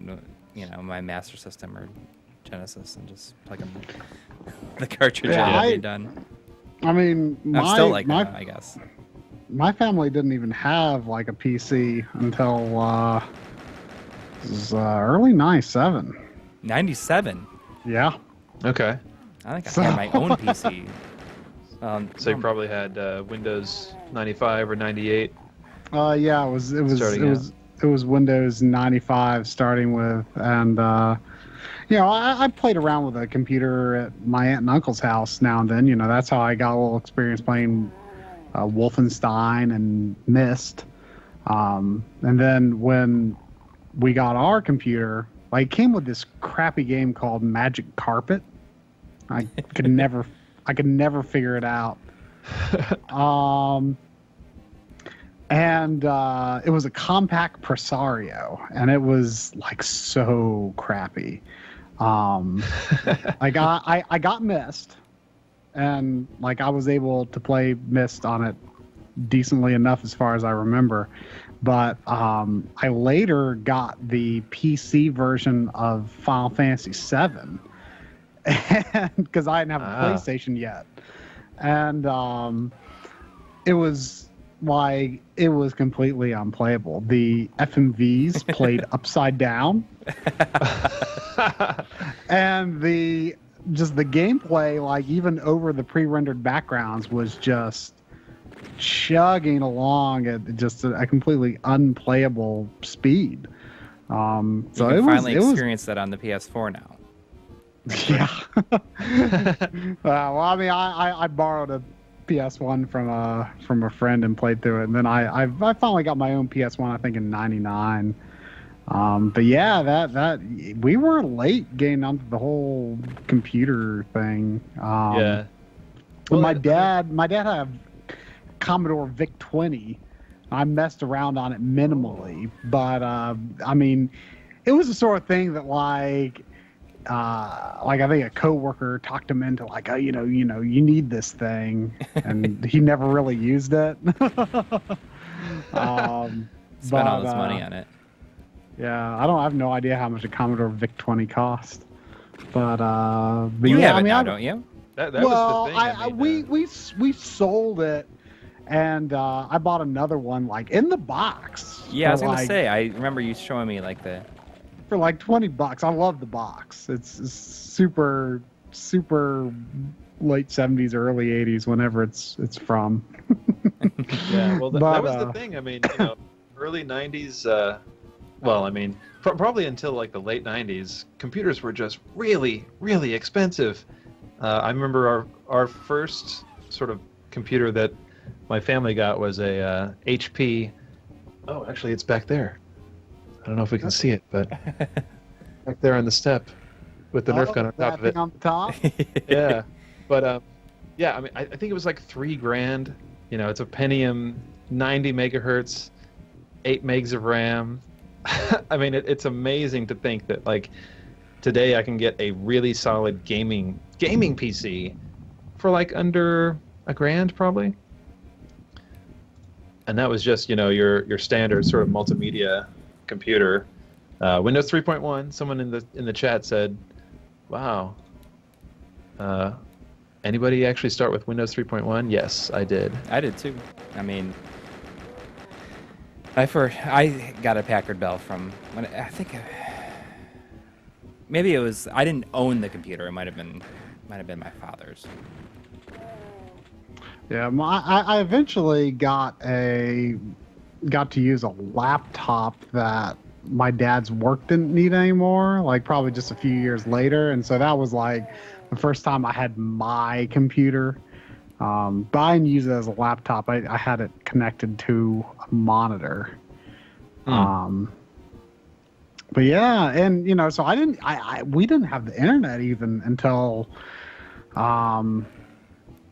my Master System or Genesis and just plugging the cartridge in and be done. I'm still that, I guess. My family didn't even have a PC until It was early '97. 97. Yeah. Okay. I think I had my own PC. So you probably had Windows 95 or 98. Yeah, it was Starting it was Windows 95 starting with, and I played around with a computer at my aunt and uncle's house now and then. That's how I got a little experience playing Wolfenstein and Myst. And then when we got our computer, it came with this crappy game called Magic Carpet. I could never figure it out. And it was a compact Presario, and it was so crappy. I got Myst, and I was able to play Myst on it decently enough as far as I remember. But I later got the PC version of Final Fantasy VII, because I didn't have a PlayStation yet, and it was completely unplayable. The FMVs played upside down, and the gameplay, even over the pre-rendered backgrounds, was just chugging along at just a completely unplayable speed. So you can finally experience that on the PS4 now. Yeah. Well, I mean, I borrowed a PS1 from a friend and played through it, and then I finally got my own PS1, I think in '99. But yeah, that we were late getting onto the whole computer thing. Yeah. Well, my dad had a Commodore VIC-20. I messed around on it minimally, but I mean, it was the sort of thing that I think a coworker talked him into you need this thing, and he never really used it. Spent all this money on it. Yeah, I have no idea how much a Commodore VIC-20 cost, but you yeah, have it now, don't you? That was the thing. We sold it, and I bought another one in the box. Yeah, I was gonna say. I remember you showing me the. For $20. I love the box. It's super late 70s, early 80s, whenever it's from. Yeah, well, that was the thing. I mean, early 90s. Well, I mean, probably until the late 90s, computers were just really, really expensive. I remember our first sort of computer that my family got was a HP. Oh, actually, it's back there. I don't know if we can see it, but back there on the step with the Nerf gun on top of it. On the top? Yeah, but yeah, I mean, I think it was $3,000. It's a Pentium, 90 megahertz, 8 megs of RAM. I mean, it's amazing to think that today I can get a really solid gaming PC for under $1,000 probably. And that was just your standard sort of multimedia computer. Windows 3.1. Someone in the chat said, "Wow, anybody actually start with Windows 3.1?" Yes, I did. I did too. I mean, I got a Packard Bell from when I think maybe it was. I didn't own the computer. It might have been my father's. Yeah, I eventually got to use a laptop that my dad's work didn't need anymore, probably just a few years later, and so that was the first time I had my computer. But I didn't use it as a laptop. I had it connected to a monitor. But yeah, and so we didn't have the internet even until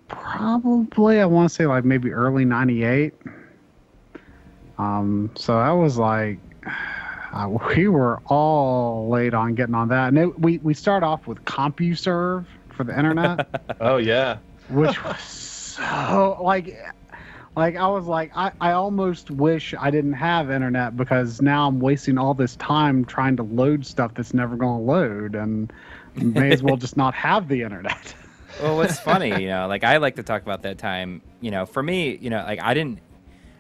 probably, I want to say maybe early '98. So that was we were all late on getting on that, and we start off with CompuServe for the internet. Oh yeah, which was so I was I almost wish I didn't have internet, because now I'm wasting all this time trying to load stuff that's never going to load, and may as well just not have the internet. Well, what's funny, I like to talk about that time. For me,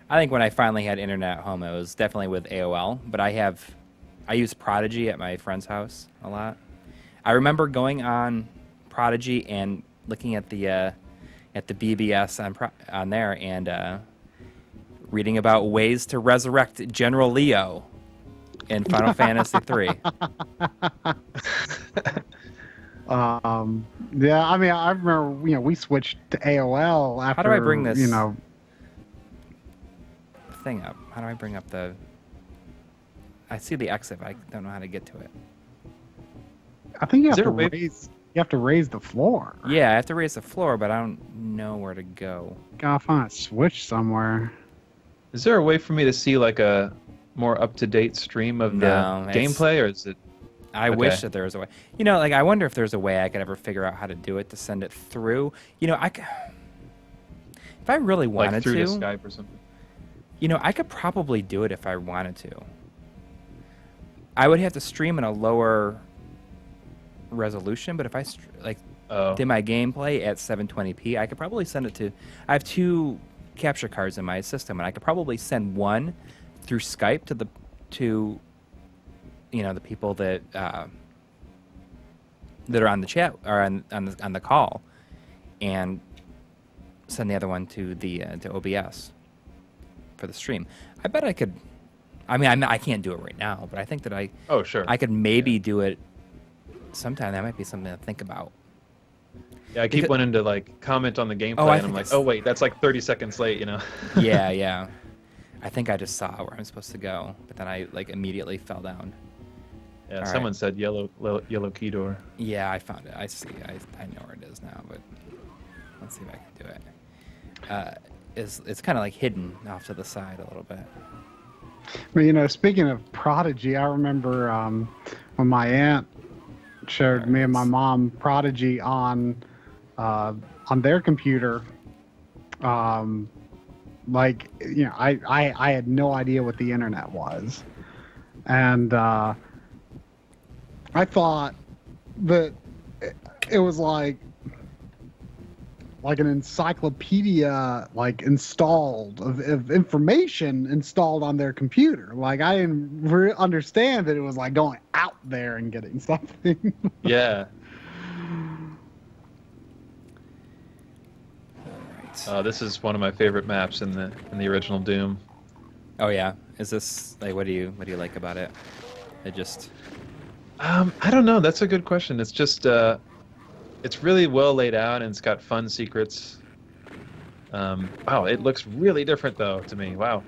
I think when I finally had internet at home, it was definitely with AOL. But I have I used Prodigy at my friend's house a lot. I remember going on Prodigy and looking at the BBS on there and reading about ways to resurrect General Leo in Final Fantasy 3. Yeah, I mean, I remember, we switched to AOL after. How do I bring this thing up? How do I bring up the? I see the exit, but I don't know how to get to it. I think you have to raise the floor. Yeah, I have to raise the floor, but I don't know where to go. Gotta find a switch somewhere. Is there a way for me to see like a more up-to-date stream of the gameplay, or is it? I wish that there was a way. I wonder if there's a way I could ever figure out how to do it to send it through. If I really wanted like through to, Skype or something. I could probably do it if I wanted to. I would have to stream in a lower resolution, but if I did my gameplay at 720p, I could probably send it to. I have 2 capture cards in my system, and I could probably send one through Skype to the people that are on the chat or on the call, and send the other one to OBS for the stream. I bet I could. I mean, I can't do it right now, but I think that I could maybe do it sometime. That might be something to think about. Yeah, I keep wanting to comment on the gameplay, and I'm like, oh wait, that's like 30 seconds late, Yeah. I think I just saw where I'm supposed to go, but then I immediately fell down. Yeah, someone said yellow key door. Yeah, I found it. I see. I know where it is now, but let's see if I can do it. It's kind of hidden off to the side a little bit. Well, speaking of Prodigy, I remember when my aunt showed me and my mom Prodigy on their computer. I had no idea what the internet was, and I thought that it was like an encyclopedia installed of information installed on their computer. I didn't understand that it was going out there and getting something. Yeah. Right. This is one of my favorite maps in the original Doom. Oh yeah, is this what do you like about it? It just. I don't know. That's a good question. It's just it's really well laid out, and it's got fun secrets. Wow, it looks really different though to me. Wow.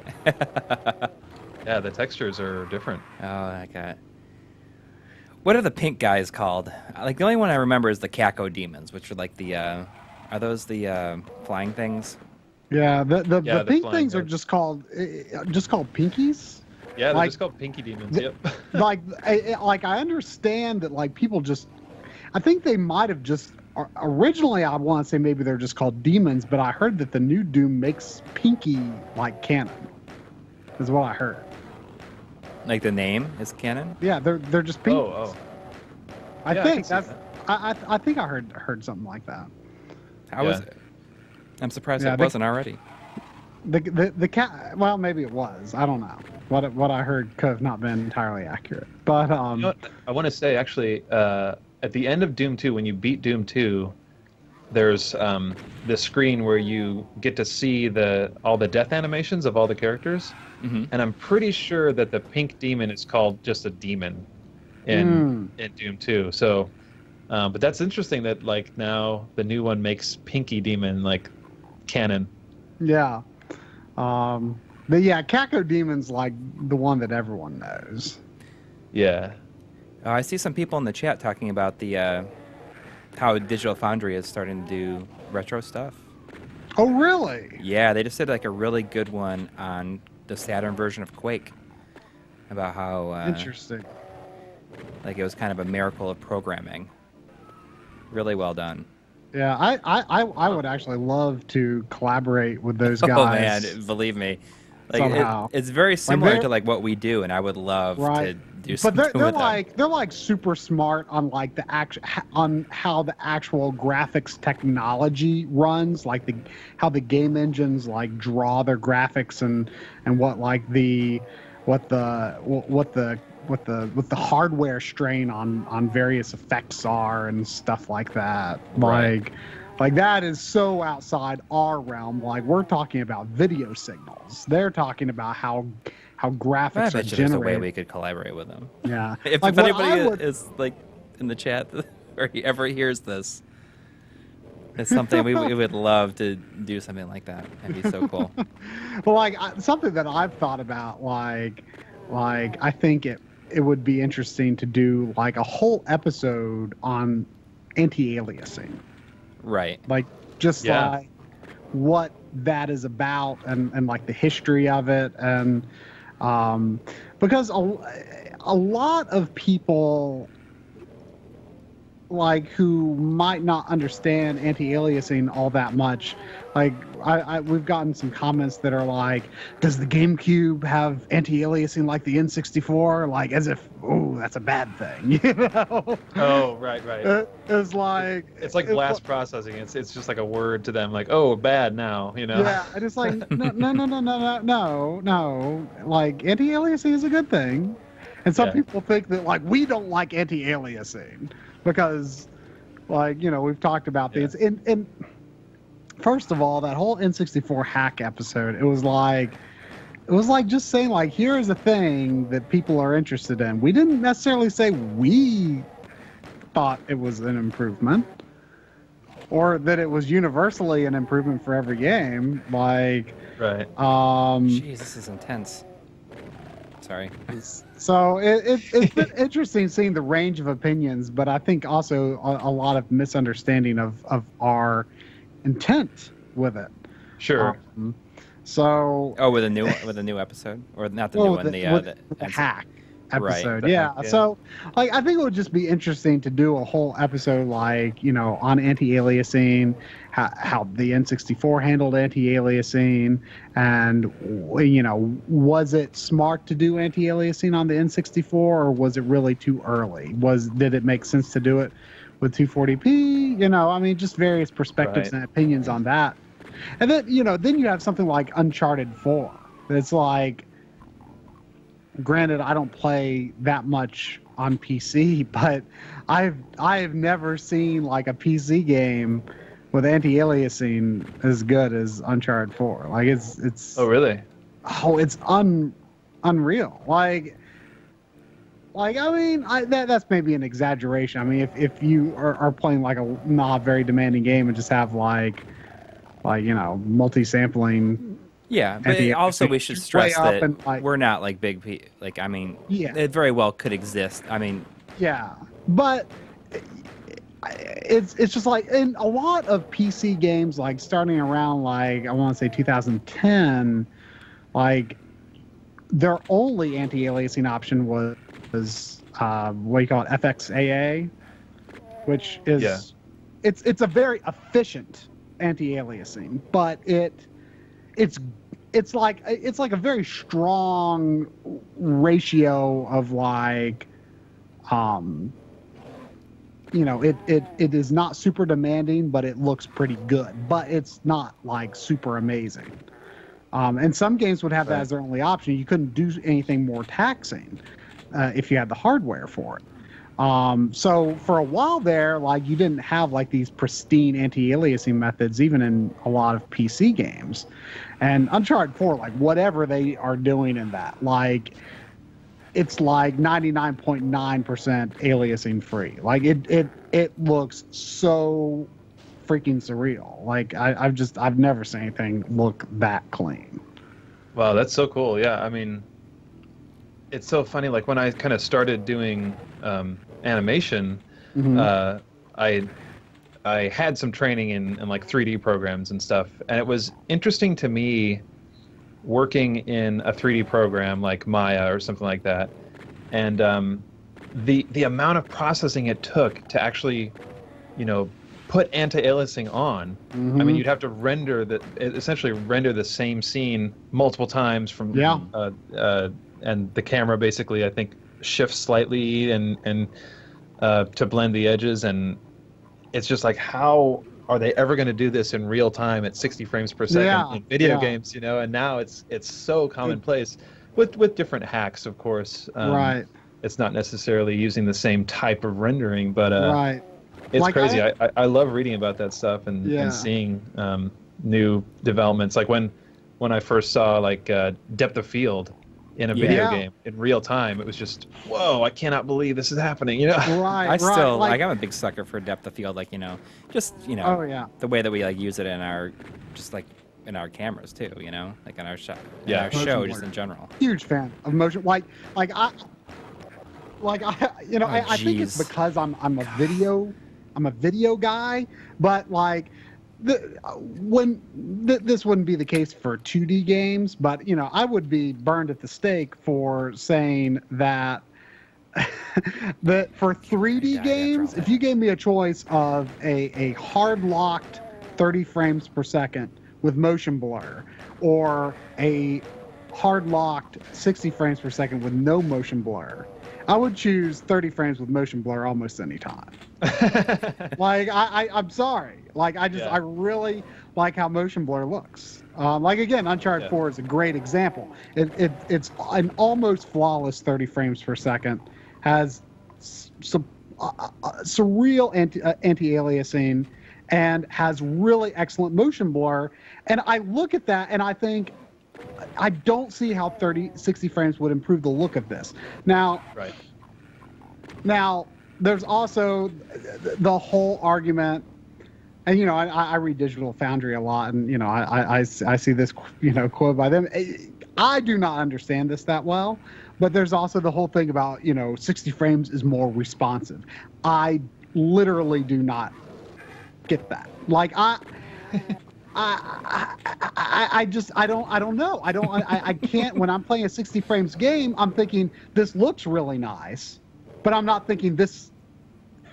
Yeah, the textures are different. Oh, okay. What are the pink guys called? The only one I remember is the Caco demons, which are the. Are those the flying things? Yeah, the pink things are guys. just called pinkies. Yeah, they're just called pinky demons. Yep. I understand that people just. I think they might have just originally. I want to say maybe they're just called demons, but I heard that the new Doom makes pinky canon. Is what I heard. The name is canon? Yeah, they're just pinkies. Oh. I Yeah, think I that's. I think I heard something like that. How was it? I'm surprised it wasn't already. The cat. Well, maybe it was. I don't know. What I heard could have not been entirely accurate. But I want to say actually, at the end of Doom 2, when you beat Doom 2, there's the screen where you get to see all the death animations of all the characters, and I'm pretty sure that the pink demon is called just a demon in Doom 2. So, but that's interesting that now the new one makes Pinky Demon canon. Yeah. But yeah, Caco Demon's the one that everyone knows. Yeah. Oh, I see some people in the chat talking about the how Digital Foundry is starting to do retro stuff. Oh, really? Yeah, they just did a really good one on the Saturn version of Quake about how Interesting. It was kind of a miracle of programming. Really well done. Yeah, I would actually love to collaborate with those guys. Oh man, believe me, somehow. It's very similar to what we do, and I would love to do something with them. But they're super smart on on how the actual graphics technology runs, how the game engines draw their graphics and what the the hardware strain on various effects are and stuff like that. Right. Like that is so outside our realm. Like we're talking about video signals. They're talking about how graphics I are bet you there's a way generated. we could collaborate with them. Yeah. If Like, what anybody I would- is like in the chat or he ever hears this, it's something we would love to do something like that. That'd be so cool. Well, like something that I've thought about, like I think it would be interesting to do like a whole episode on anti-aliasing, Right. like just Yeah. like what that is about and like the history of it, and because a lot of people like who might not understand anti-aliasing all that much, like we've gotten some comments that are like, does the GameCube have anti-aliasing like the N64? Like as if, oh, that's a bad thing, you know? Oh, right. It's like blast processing. It's just like a word to them, like, oh, bad now, you know? Yeah, and it's like no. Like anti-aliasing is a good thing, and some Yeah. people think that like we don't like anti-aliasing because, like, you know, we've talked about these. And first of all, that whole N64 hack episode, it was like just saying like, here is a thing that people are interested in. We didn't necessarily say we thought it was an improvement, or that it was universally an improvement for every game. Like, Right. Jeez, this is intense. Sorry. so it's been interesting seeing the range of opinions, but I think also a lot of misunderstanding of our intent with it. Sure. So Oh, with a new episode, or not the new one, the hack Right, episode. the Yeah. hack, yeah. So, like, I think it would just be interesting to do a whole episode, like, you know, on anti-aliasing, how the N64 handled anti-aliasing, and, you know, was it smart to do anti-aliasing on the N64, or was it really too early? Did it make sense to do it with 240p? You know, I mean, just various perspectives Right. and opinions on that. And then, you know, then you have something like Uncharted 4. It's like, granted, I don't play that much on PC, but I've never seen like a PC game with anti-aliasing as good as Uncharted 4. Like it's Oh, really? it's unreal. Like I mean, that's maybe an exaggeration. I mean, if you are playing like a not very demanding game and just have like you know, multi-sampling. Yeah, but also we should stress way up that and, like- we're not like like, I mean, Yeah. it very well could exist. I mean, Yeah, but it's just like in a lot of PC games, like starting around like I want to say 2010, like their only anti-aliasing option was what you call it, FXAA, which is Yeah. it's a very efficient anti-aliasing, but it's like a very strong ratio of like you know, it is not super demanding, but it looks pretty good, but it's not like super amazing. And some games would have that as their only option. You couldn't do anything more taxing if you had the hardware for it. So for a while there, like you didn't have like these pristine anti-aliasing methods, even in a lot of PC games. And Uncharted 4, like whatever they are doing in that, like it's like 99.9% aliasing free. Like it looks so freaking surreal. Like I've never seen anything look that clean. Wow, that's so cool. Yeah, I mean, it's so funny. Like when I kind of started doing animation, I had some training in like 3D programs and stuff, and it was interesting to me working in a 3D program like Maya or something like that, and the amount of processing it took to actually, you know, put anti-aliasing on. I mean, you'd have to essentially render the same scene multiple times from and the camera basically, I think, shifts slightly and to blend the edges, and it's just like, how are they ever going to do this in real time at 60 frames per second in video games, you know? And now it's so commonplace with different hacks, of course. Right. it's not necessarily using the same type of rendering, but Right. it's Like, crazy. I love reading about that stuff and, Yeah. and seeing new developments. Like when I first saw like depth of field in a video Yeah. game in real time, it was just, whoa, I cannot believe this is happening. You know? Right. I still like, I'm a big sucker for depth of field, like just Oh yeah. the way that we like use it in our in our cameras too, like in our show, Yeah. our show Motion just blur. in general. Huge fan of motion. I think it's jeez. because I'm a video guy, but like this wouldn't be the case for 2D games, but I would be burned at the stake for saying that that for 3D Yeah, games, if you gave me a choice of a hard locked 30 frames per second with motion blur or a hard locked 60 frames per second with no motion blur, I would choose 30 frames with motion blur almost any time. Like I'm sorry. Like I really like how motion blur looks. Like again, Uncharted 4 is a great example. It's an almost flawless 30 frames per second, has some surreal anti-aliasing, and has really excellent motion blur. And I look at that and I think, I don't see how 60 frames would improve the look of this. Now, Right. Now, there's also the whole argument, and I read Digital Foundry a lot, and I see this quote by them. I do not understand this that well, but there's also the whole thing about 60 frames is more responsive. I literally do not get that. Like I don't know. I can't, when I'm playing a 60 frames game, I'm thinking this looks really nice, but I'm not thinking this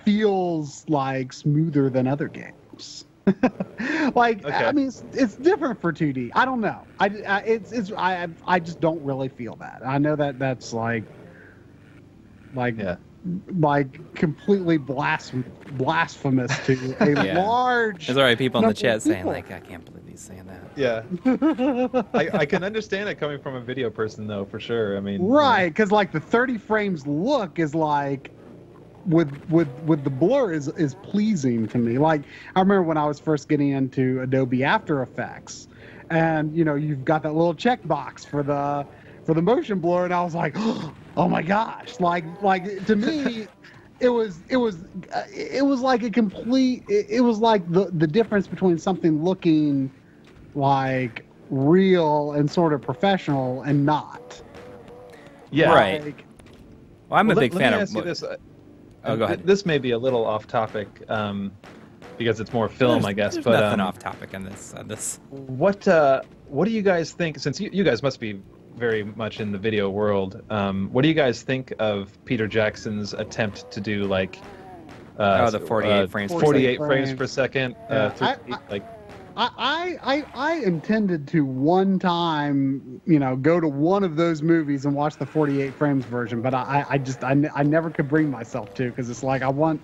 feels like smoother than other games. Like, Okay. I mean, it's different for 2D. I don't know. I just don't really feel that. I know that's like completely blasphemous to a Yeah. large. There's already people in the number chat of saying people. like, I can't believe he's saying that. Yeah. I can understand it coming from a video person, though, for sure. I mean, Right, because like the 30 frames look is like with the blur is pleasing to me. Like I remember when I was first getting into Adobe After Effects, and you've got that little checkbox for the motion blur, and I was like, oh my gosh! Like to me, it was like a complete. It was like the difference between something looking like real and sort of professional and not. Yeah. Right. Like, Well, I'm a Well, big let fan me of. ask you this. Oh, go ahead. This may be a little off topic because it's more film, I guess. There's But nothing off topic in this. what do you guys think? Since you guys must be very much in the video world, what do you guys think of Peter Jackson's attempt to do like The 48 frames per 48 second. frames per second? Yeah, I intended to one time, go to one of those movies and watch the 48 frames version, but I never could bring myself to, because it's like I want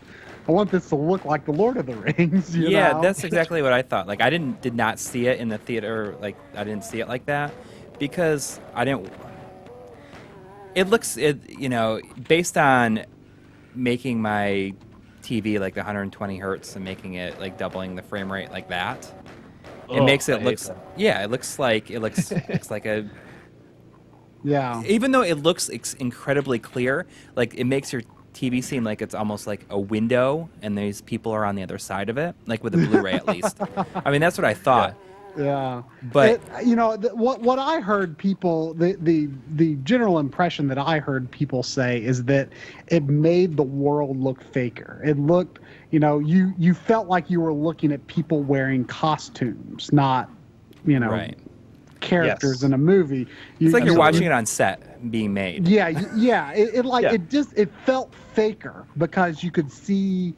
this to look like the Lord of the Rings. You Yeah, know? that's exactly what I thought. Like I did not see it in the theater. Like I didn't see it like that because I didn't. It looks based on making my TV like 120 hertz and making it like doubling the frame rate like that. It makes it look. Yeah, it looks like it's like a. Yeah. Even though it looks incredibly clear, like it makes your TV seem like it's almost like a window, and these people are on the other side of it, like with a Blu-ray at least. I mean, that's what I thought. Yeah, But what I heard people, the general impression that I heard people say is that it made the world look faker. It looked, you felt like you were looking at people wearing costumes, not, Right. characters Yes. in a movie. It's like you're watching it on set being made. Yeah, yeah. It felt faker because you could see.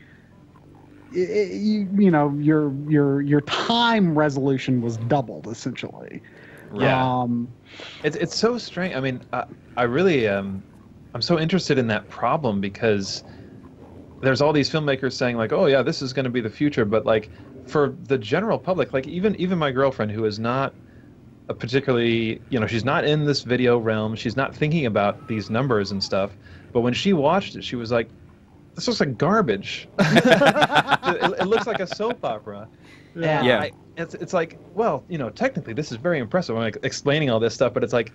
Your time resolution was doubled essentially. Yeah. It's so strange. I mean, I really I'm so interested in that problem because there's all these filmmakers saying like, oh yeah, this is going to be the future, but like for the general public, like even my girlfriend who is not particularly, she's not in this video realm. She's not thinking about these numbers and stuff. But when she watched it, she was like, "This looks like garbage. It looks like a soap opera." Yeah. It's like, well, technically this is very impressive. I'm like explaining all this stuff, but it's like,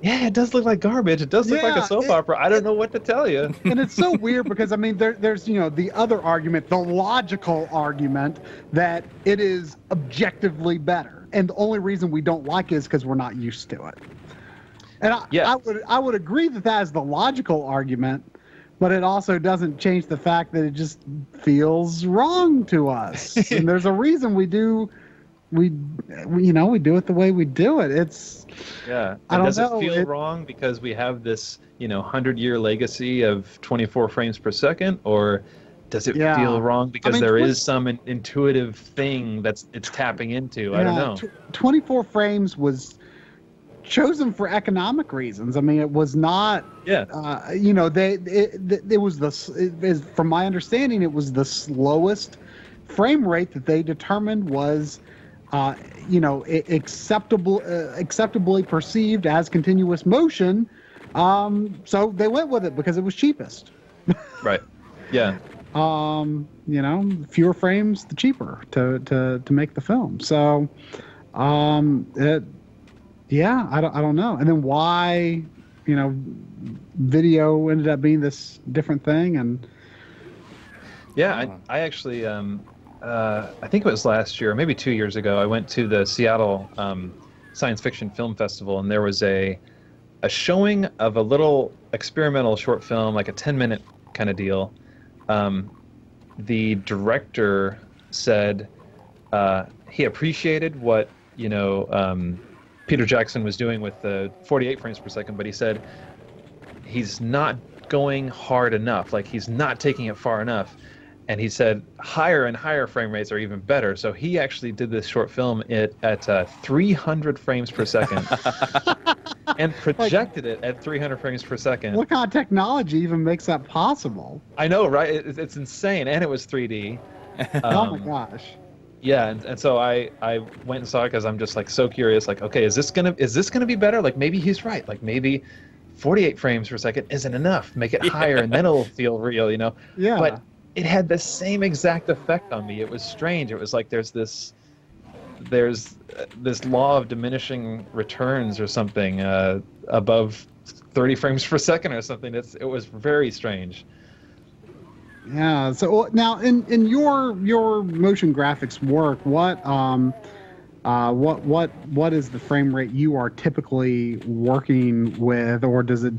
yeah, it does look like garbage. It does look like a soap opera. I don't know what to tell you. And it's so weird because, I mean, there's, the other argument, the logical argument that it is objectively better. And the only reason we don't like it is because we're not used to it. And I would agree that is the logical argument, but it also doesn't change the fact that it just feels wrong to us. And there's a reason we do it the way we do it. It's does it feel wrong because we have this 100-year legacy of 24 frames per second, or does it feel wrong because there is some intuitive thing it's tapping into? I don't know. 24 frames was chosen for economic reasons. I mean, it was not. It was from my understanding, it was the slowest frame rate that they determined was, acceptably perceived as continuous motion. So they went with it because it was cheapest. Right. Yeah. Fewer frames, the cheaper to make the film. So, I don't know. And then why, video ended up being this different thing. And I actually, I think it was last year, or maybe 2 years ago, I went to the Seattle Science Fiction Film Festival, and there was a showing of a little experimental short film, like a 10-minute kind of deal. The director said he appreciated what Peter Jackson was doing with the 48 frames per second, but he said he's not going hard enough, like he's not taking it far enough. And he said higher and higher frame rates are even better. So he actually did this short film at 300 frames per second and projected it at 300 frames per secent. What kind of technology even makes that possible? I know, right? It's insane. And it was 3D. Oh my gosh. Yeah, and so I went and saw it because I'm just like so curious. Like, okay, is this gonna be better? Like maybe he's right. Like maybe 48 frames per second isn't enough. Make it higher, and then it'll feel real. Yeah. But it had the same exact effect on me. It was strange. It was like there's this law of diminishing returns or something above 30 frames per second or something. It was very strange. Yeah. So now, in your motion graphics work, what is the frame rate you are typically working with, or is it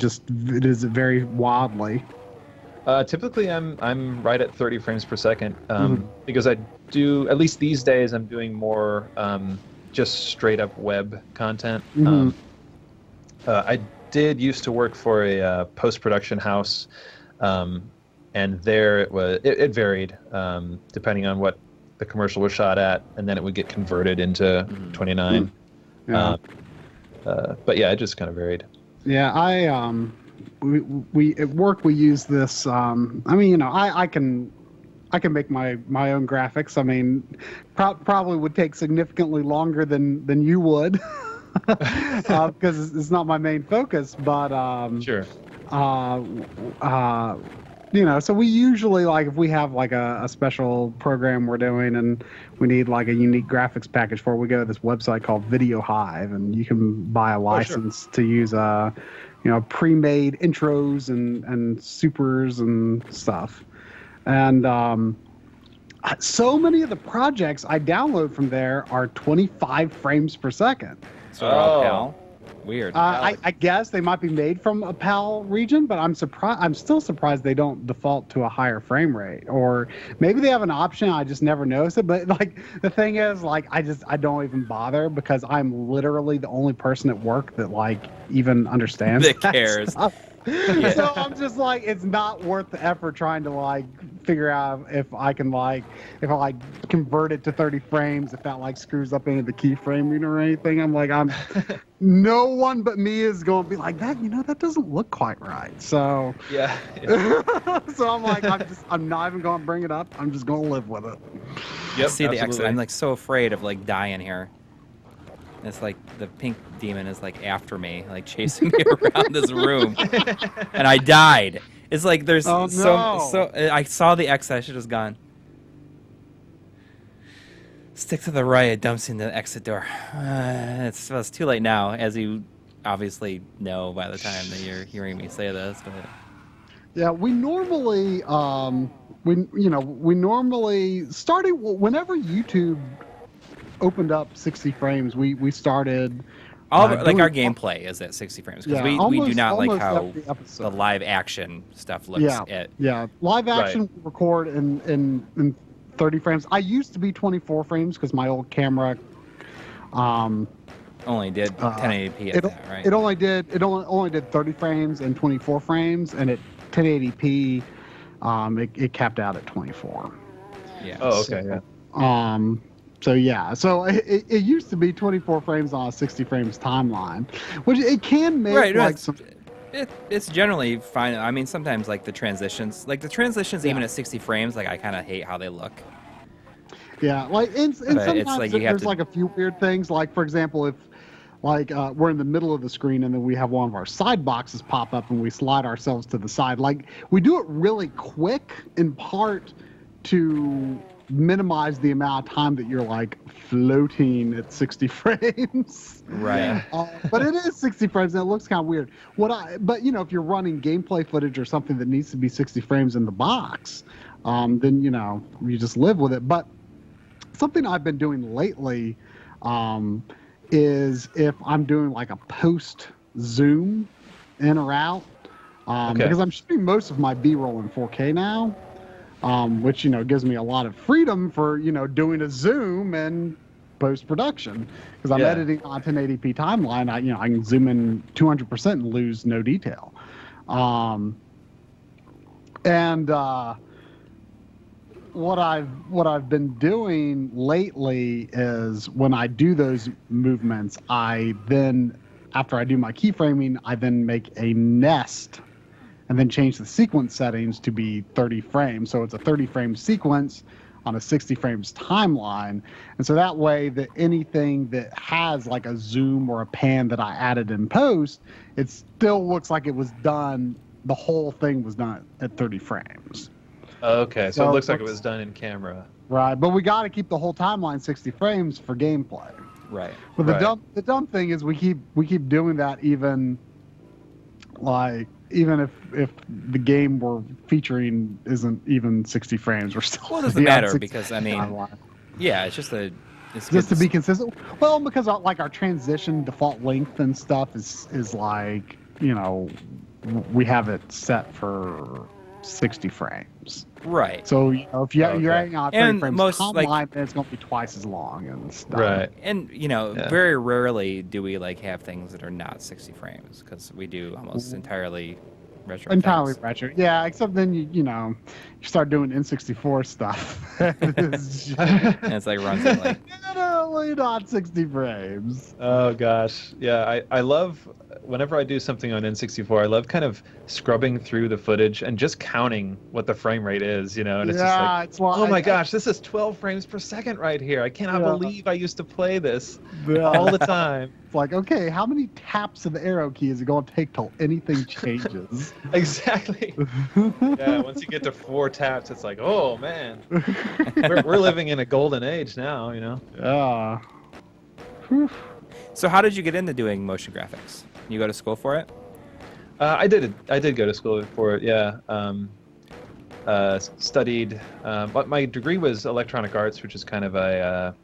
very wildly? Typically, I'm right at 30 frames per second because I do, at least these days, I'm doing more just straight up web content. I did used to work for a post-production house, and there it varied depending on what the commercial was shot at, and then it would get converted into 29. Yeah. But yeah, it just kind of varied. Yeah, we at work we use this. I can make my own graphics. I mean, probably would take significantly longer than you would because it's not my main focus. But Sure. So we usually, like, if we have like a special program we're doing and we need like a unique graphics package for it, we go to this website called Video Hive, and you can buy a license to use pre-made intros and supers and stuff. And so many of the projects I download from there are 25 frames per second. So they're all PAL? Weird. I guess they might be made from a PAL region, but I'm still surprised they don't default to a higher frame rate. Or maybe they have an option, I just never noticed it. But like the thing is, like I don't even bother because I'm literally the only person at work that like even understands that cares. Yeah. So I'm just like, it's not worth the effort trying to like figure out if I convert it to 30 frames, if that like screws up any of the keyframing or anything. I'm like, no one but me is going to be like that. That doesn't look quite right. So yeah. So I'm like, I'm not even going to bring it up. I'm just going to live with it. Yep, see the absolutely. exit. I'm like so afraid of like dying here. It's like the pink demon is like after me, like chasing me around this room, and I died. It's like there's so I saw the exit. I should have gone. Stick to the right. It dumps in the exit door. It's too late now, as you obviously know by the time that you're hearing me say this. But yeah, we normally started whenever YouTube opened up 60 frames. We started like our gameplay is at 60 frames because we do not like how episode. the live action stuff looks. Live action we record in 30 frames. I used to be 24 frames because my old camera only did 1080p at that, right? It only did 30 frames and 24 frames, and at 1080p, it capped out at 24. Yeah. Oh, okay. So it used to be 24 frames on a 60 frames timeline, which it can make it's generally fine. I mean, sometimes like the transitions even at 60 frames, like I kind of hate how they look. Yeah, and sometimes like there's like a few weird things. Like for example, if we're in the middle of the screen and then we have one of our side boxes pop up and we slide ourselves to the side. Like we do it really quick in part to minimize the amount of time that you're like floating at 60 frames. Right. But it is 60 frames and it looks kind of weird. But if you're running gameplay footage or something that needs to be 60 frames in the box, then you just live with it. But something I've been doing lately is if I'm doing like a post zoom in or out, because I'm shooting most of my B-roll in 4K now, which gives me a lot of freedom for doing a zoom and post production because I'm editing on 1080p timeline. I can zoom in 200% and lose no detail, What I've been doing lately is when I do those movements, after I do my keyframing, I then make a nest and then change the sequence settings to be 30 frames. So it's a 30 frame sequence on a 60 frames timeline. And so that way that anything that has like a zoom or a pan that I added in post, it still looks like it was done. The whole thing was done at 30 frames. Okay, so it looks like it was done in camera. Right, but we got to keep the whole timeline 60 frames for gameplay. Right. But the dumb thing is we keep doing that even if the game we're featuring isn't even 60 frames, we're still. Well, it doesn't matter because it's just just to be consistent. Well, because like our transition default length and stuff is like we have it set for 60 frames. Right. So if you're adding on 30 frames timeline, then it's going to be twice as long and stuff. Right. And very rarely do we have things that are not 60 frames because we do almost entirely retro. Entirely retro. Yeah, except then you start doing N64 stuff. And it's like runs at like literally not 60 frames. Oh gosh. Yeah, I love whenever I do something on N64, I love kind of scrubbing through the footage and just counting what the frame rate is, and it's just like, oh my gosh, this is 12 frames per second right here. I cannot believe I used to play this all the time. It's like, okay, how many taps of the arrow key is it going to take till anything changes? Exactly. Yeah, once you get to 4 taps, it's like, oh man, we're living in a golden age now, Yeah. So how did you get into doing motion graphics? You go to school for it? I did go to school for it. Yeah. Studied, but my degree was electronic arts, which is kind of a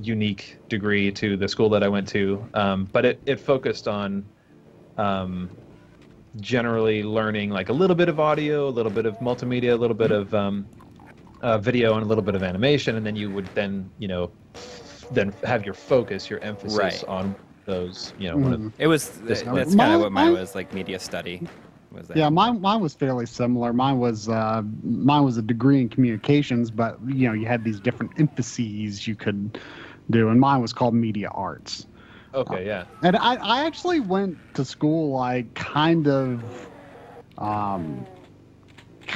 unique degree to the school that I went to. But it focused on generally learning like a little bit of audio, a little bit of multimedia, a little bit of video, and a little bit of animation, and then you would then have your focus, your emphasis on those. That's kind of what mine was, like media study. Was that? Yeah, mine was fairly similar. Mine was a degree in communications, but you had these different emphases you could do, and mine was called media arts. Okay, yeah. And I actually went to school like kind of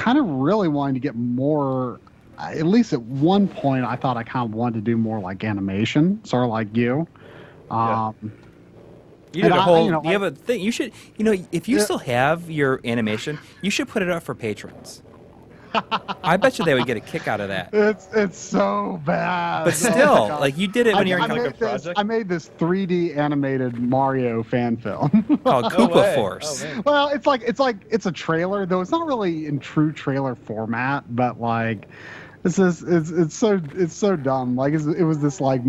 really wanting to get more at least at one point, I thought I kind of wanted to do more like animation, sort of like you. Yeah. You did a whole. you have a thing. You should. If you still have your animation, you should put it up for patrons. I bet you they would get a kick out of that. It's so bad. But still, like you did it when you were in I made this 3D animated Mario fan film called No Koopa way. Force. Oh, man. Well, it's a trailer, though it's not really in true trailer format, but like it's so dumb. Like it was this like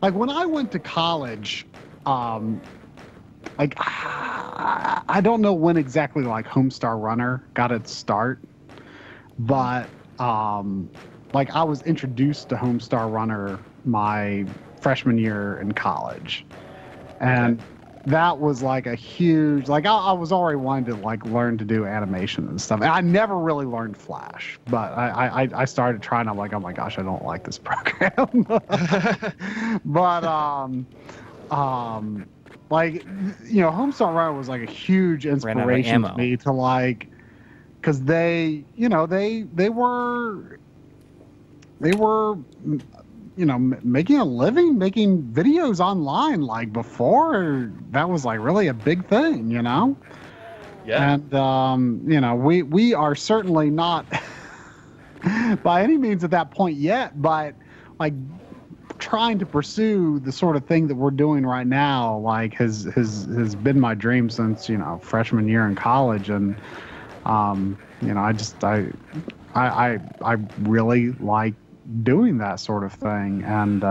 when I went to college, like I don't know when exactly like Homestar Runner got its start, but like I was introduced to Homestar Runner my freshman year in college, and that was like a huge like I was already wanting to like learn to do animation and stuff. And I never really learned Flash, but I started trying. I'm like, oh my gosh, I don't like this program. But like Homestar Runner was like a huge inspiration to me to like, because they were making a living making videos online like before that was like really a big thing, Yeah. And we are certainly not by any means at that point yet, but like trying to pursue the sort of thing that we're doing right now like has been my dream since freshman year in college. And I really like doing that sort of thing. And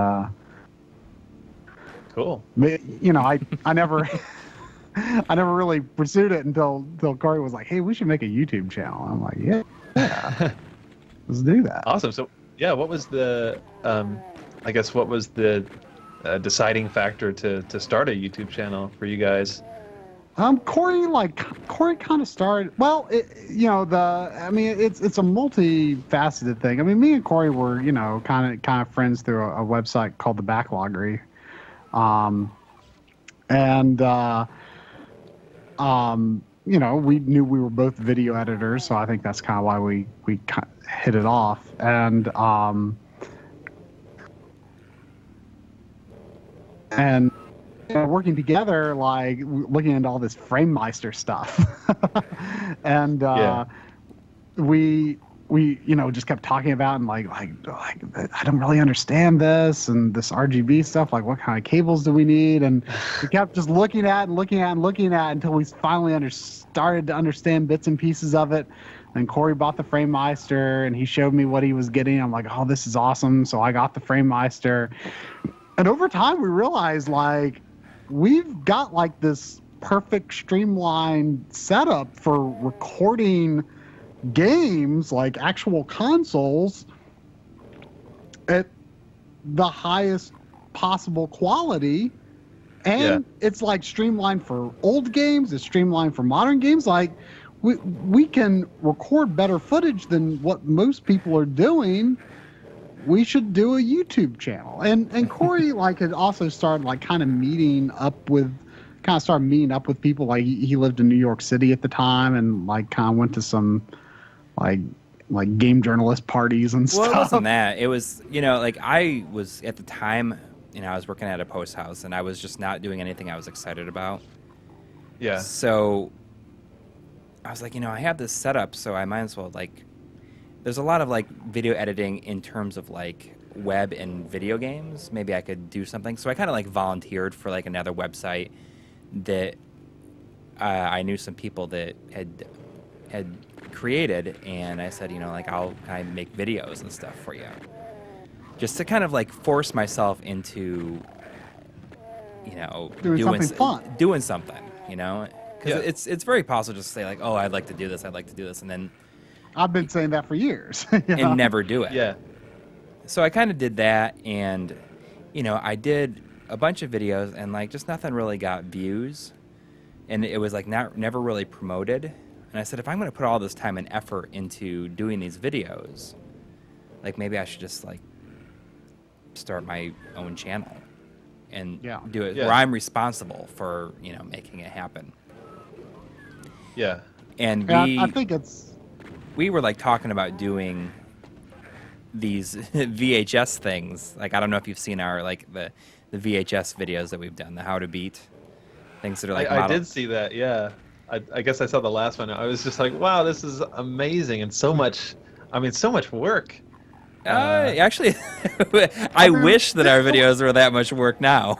Cool. I never I never really pursued it until Coury was like, hey, we should make a YouTube channel. I'm like, yeah let's do that. Awesome. So yeah, what was the I guess what was the deciding factor to start a YouTube channel for you guys? Coury kind of started. Well, it's a multifaceted thing. I mean, me and Coury were kind of friends through a website called the Backloggery, we knew we were both video editors, so I think that's kind of why we hit it off. And working together, like looking into all this FrameMeister stuff, and we just kept talking about and like I don't really understand this and this RGB stuff. Like, what kind of cables do we need? And we kept just looking at until we finally started to understand bits and pieces of it. And Coury bought the FrameMeister, and he showed me what he was getting. I'm like, oh, this is awesome. So I got the FrameMeister. And over time, we realized, like, we've got, like, this perfect streamlined setup for recording games, like actual consoles, at the highest possible quality. And it's, like, streamlined for old games. It's streamlined for modern games. Like, we can record better footage than what most people are doing. We should do a YouTube channel. And Coury like had also started like kind of meeting up with people. Like he lived in New York City at the time, and like kind of went to some like game journalist parties and stuff. Well, it wasn't that. It was, like I was at the time, I was working at a post house, and I was just not doing anything I was excited about. Yeah. So I was like, I have this setup, so I might as well like. There's a lot of like video editing in terms of like web and video games. Maybe I could do something. So I kind of like volunteered for like another website that I knew some people that had created, and I said, like I'll kind of make videos and stuff for you, just to kind of like force myself into, doing something fun, doing something, because it's very possible just to say like, oh, I'd like to do this, and then. I've been saying that for years. And never do it. Yeah. So I kind of did that, and, I did a bunch of videos, and, like, just nothing really got views. And it was, like, never really promoted. And I said, if I'm going to put all this time and effort into doing these videos, like, maybe I should just, like, start my own channel and do it where I'm responsible for, making it happen. Yeah. And I think it's... we were like talking about doing these VHS things. Like, I don't know if you've seen our like the VHS videos that we've done, the how to beat things that are like. I did see that. Yeah, I guess I saw the last one. I was just like, wow, this is amazing and so much. I mean, so much work. Actually, I wish that our videos were that much work now.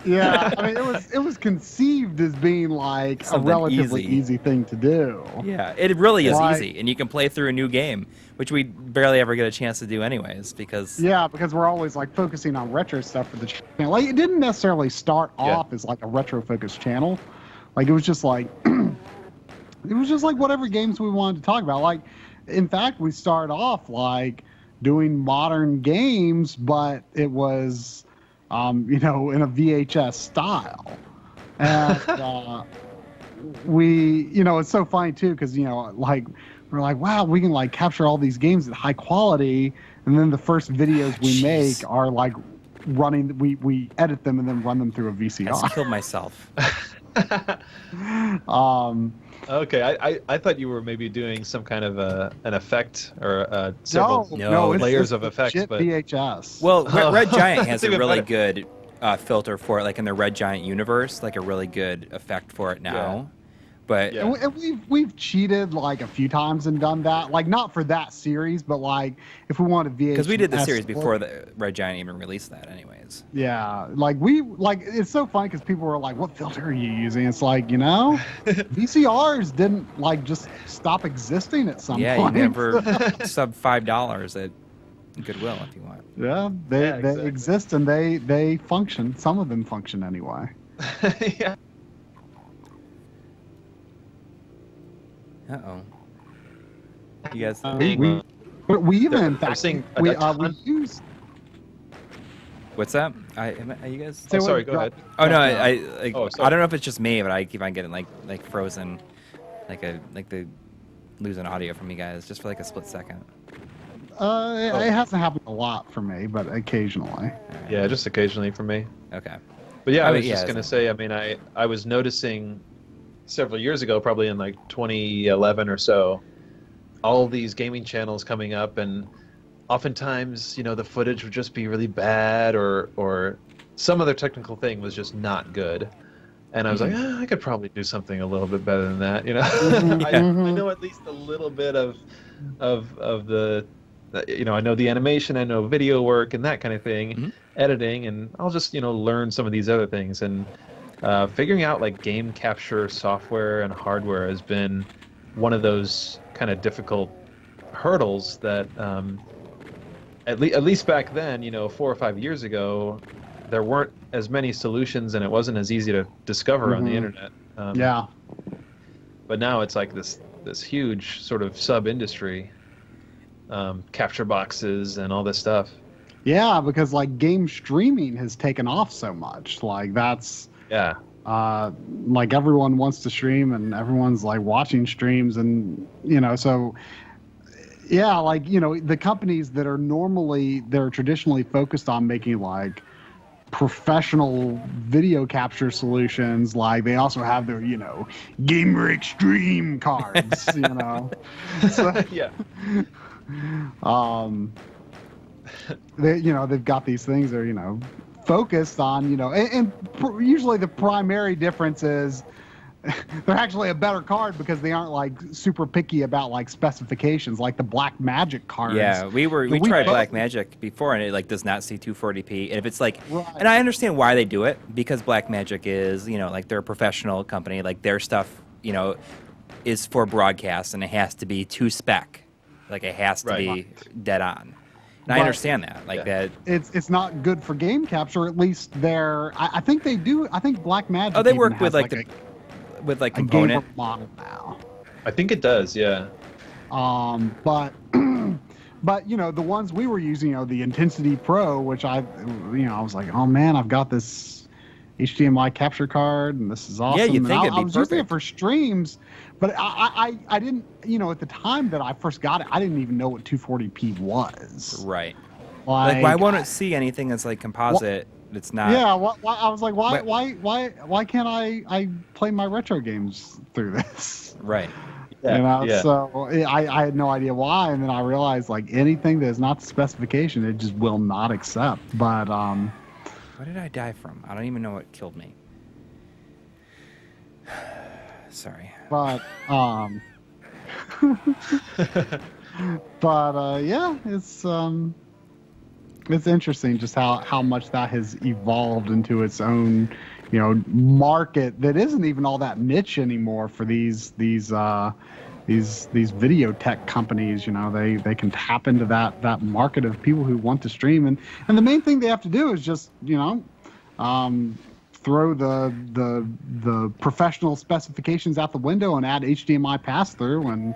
Yeah, I mean, it was conceived as being like Something a relatively easy. easy thing to do. Yeah, it really is Like- easy, and you can play through a new game, which we barely ever get a chance to do anyways, because Yeah, because we're always like focusing on retro stuff for the channel. Like, it didn't necessarily start off as like a retro focused channel. Like, it was just like whatever games we wanted to talk about. Like, in fact, we started off like doing modern games, but it was in a VHS style. And it's so funny too, because like we're like, wow, we can like capture all these games at high quality, and then the first videos we make are like running. We edit them and then run them through a I VCR. just killed myself. Okay, I thought you were maybe doing some kind of an effect or several No, layers it's of effects, legit but VHS. Well, Red Giant has That's a even really better. good filter for it, like in the Red Giant universe, like a really good effect for it now. But Yeah. And we've cheated like a few times and done that, like not for that series, but like if we wanted VHS, because we did the series before the Red Giant even released that, anyways. Yeah, like it's so funny because people were like, "What filter are you using?" It's like, VCRs didn't like just stop existing at some Yeah, point. you never sub $5 at Goodwill if you want. Yeah, they exactly. exist and they function. Some of them function anyway. yeah. Uh-oh. You guys... We even in I'm fact seeing a we ton- use. What's that? Are you guys... Oh, sorry, go ahead. Oh, no, Oh, I sorry. don't know if it's just me, but I keep on getting like frozen, like the losing audio from you guys just for like a split second. It hasn't happened a lot for me, but occasionally. Yeah, just occasionally for me. Okay. But yeah, I Oh, was yeah, just going to it's- say, I mean, I was noticing several years ago, probably in like 2011 or so, all these gaming channels coming up, and oftentimes, the footage would just be really bad, or some other technical thing was just not good. And I was like, I could probably do something a little bit better than that, I know at least a little bit of the, I know the animation, I know video work and that kind of thing, editing, and I'll just, learn some of these other things. And figuring out like game capture software and hardware has been one of those kind of difficult hurdles that at least back then, 4 or 5 years ago, there weren't as many solutions and it wasn't as easy to discover on the internet. Yeah. But now it's like this huge sort of sub-industry, capture boxes and all this stuff. Yeah, because like game streaming has taken off so much. Like that's Yeah. like everyone wants to stream and everyone's like watching streams, and so yeah, like the companies that are traditionally focused on making like professional video capture solutions, like they also have their Gamer Extreme cards, so, Yeah. they've got these things that are focused on usually the primary difference is they're actually a better card because they aren't like super picky about like specifications like the Black Magic cards. Yeah, we we tried both- Black Magic before, and it like does not see 240p. And if it's like, Right. and I understand why they do it, because Black Magic is like they're a professional company, like their stuff is for broadcast, and it has to be to spec, like it has to Right. be dead on. And I But- understand that, like Yeah. that. It's not good for game capture. At least I think they do. I think Black Magic. Oh, they even work has, with like a gamer component. model now. I think it does, yeah. But the ones we were using, the Intensity Pro, which I was like, oh man, I've got this HDMI capture card and this is awesome. Yeah, you'd And think I it'd be was using it perfect. for streams, but I didn't, at the time that I first got it, I didn't even know what 240p was. Right. Like why won't it see anything that's like composite? It's not. Yeah, I was like, why can't I play my retro games through this? Right. Yeah. So I had no idea why, and then I realized like anything that is not the specification, it just will not accept. But What did I die from? I don't even know what killed me. Sorry. But yeah, it's interesting just how much that has evolved into its own, market that isn't even all that niche anymore for these video tech companies. They can tap into that market of people who want to stream, and the main thing they have to do is just throw the professional specifications out the window and add HDMI pass through, and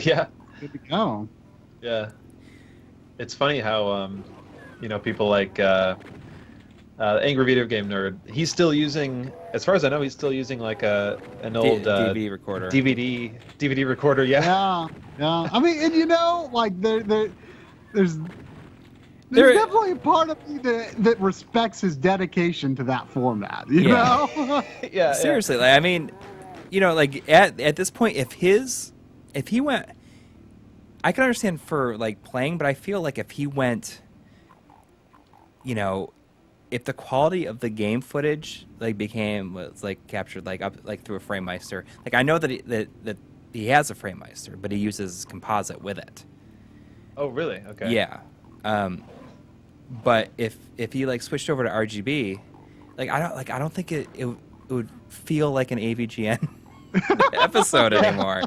yeah, good to go. Yeah, it's funny how people like Angry Video Game Nerd. He's still using, as far as I know, like an old DVD recorder. DVD recorder. Yeah. Yeah. I mean, and like there's definitely a part of me that respects his dedication to that format. You know? Yeah. Seriously, like, I mean, like at this point, if he went, I can understand for like playing, but I feel like if he went, if the quality of the game footage was captured like up like through a FrameMeister, like I know that he has a FrameMeister, but he uses composite with it. Oh, really? Okay. Yeah. But if he like switched over to RGB, I don't think it would feel like an AVGN episode anymore.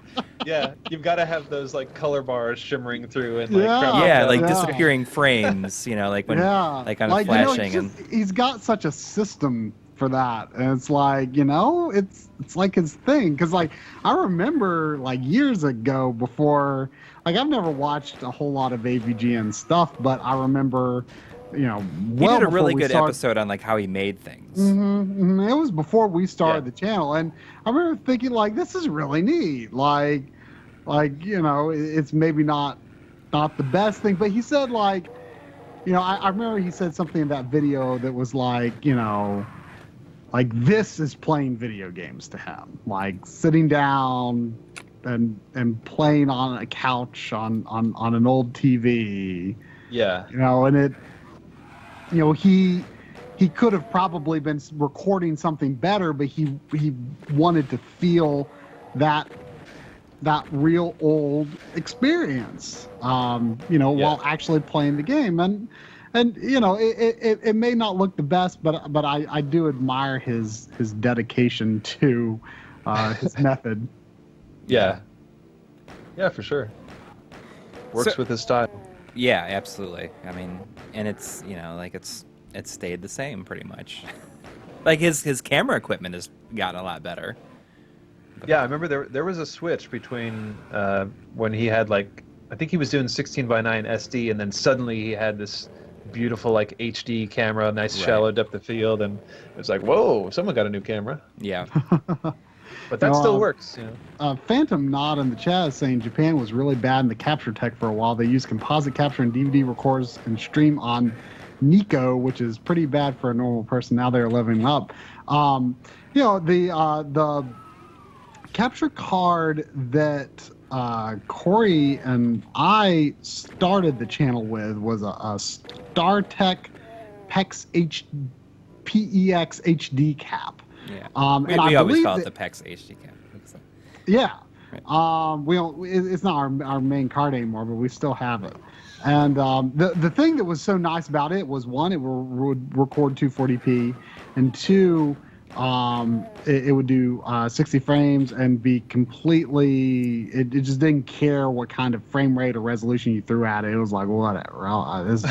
Yeah, you've got to have those like color bars shimmering through and like disappearing frames, like when like kind of flashing he's got such a system for that, and it's like it's like his thing, because like I remember like years ago before, like I've never watched a whole lot of AVGN stuff, but I remember he did a really good episode on like how he made things. It was before we started the channel, and I remember thinking like, this is really neat. Like it's maybe not the best thing, but he said like, I remember he said something in that video that was like, like this is playing video games to him, like sitting down and playing on a couch on an old TV. Yeah. And it. He could have probably been recording something better, but he wanted to feel that real old experience, while actually playing the game. And it may not look the best, but I do admire his dedication to his method. Yeah, for sure. Works with his style. Yeah, absolutely. I mean, and it's it's stayed the same pretty much. Like his camera equipment has gotten a lot better. Yeah, I remember there was a switch between when he had like, I think he was doing 16:9 SD, and then suddenly he had this beautiful like HD camera, nice shallow depth of field, and it's like, whoa, someone got a new camera. Yeah. But that still works. Phantom Nod in the chat is saying Japan was really bad in the capture tech for a while. They used composite capture and DVD recorders and stream on Nico, which is pretty bad for a normal person. Now they're leveling up. The capture card that Coury and I started the channel with was a StarTech PEX HD cap. Yeah. And we always call it the PEX HD cap. Yeah. Right. We don't. It's not our main card anymore, but we still have it. And the thing that was so nice about it was, one, it would record 240p, and two, it would do 60 frames and be completely. It just didn't care what kind of frame rate or resolution you threw at it. It was like, whatever. This is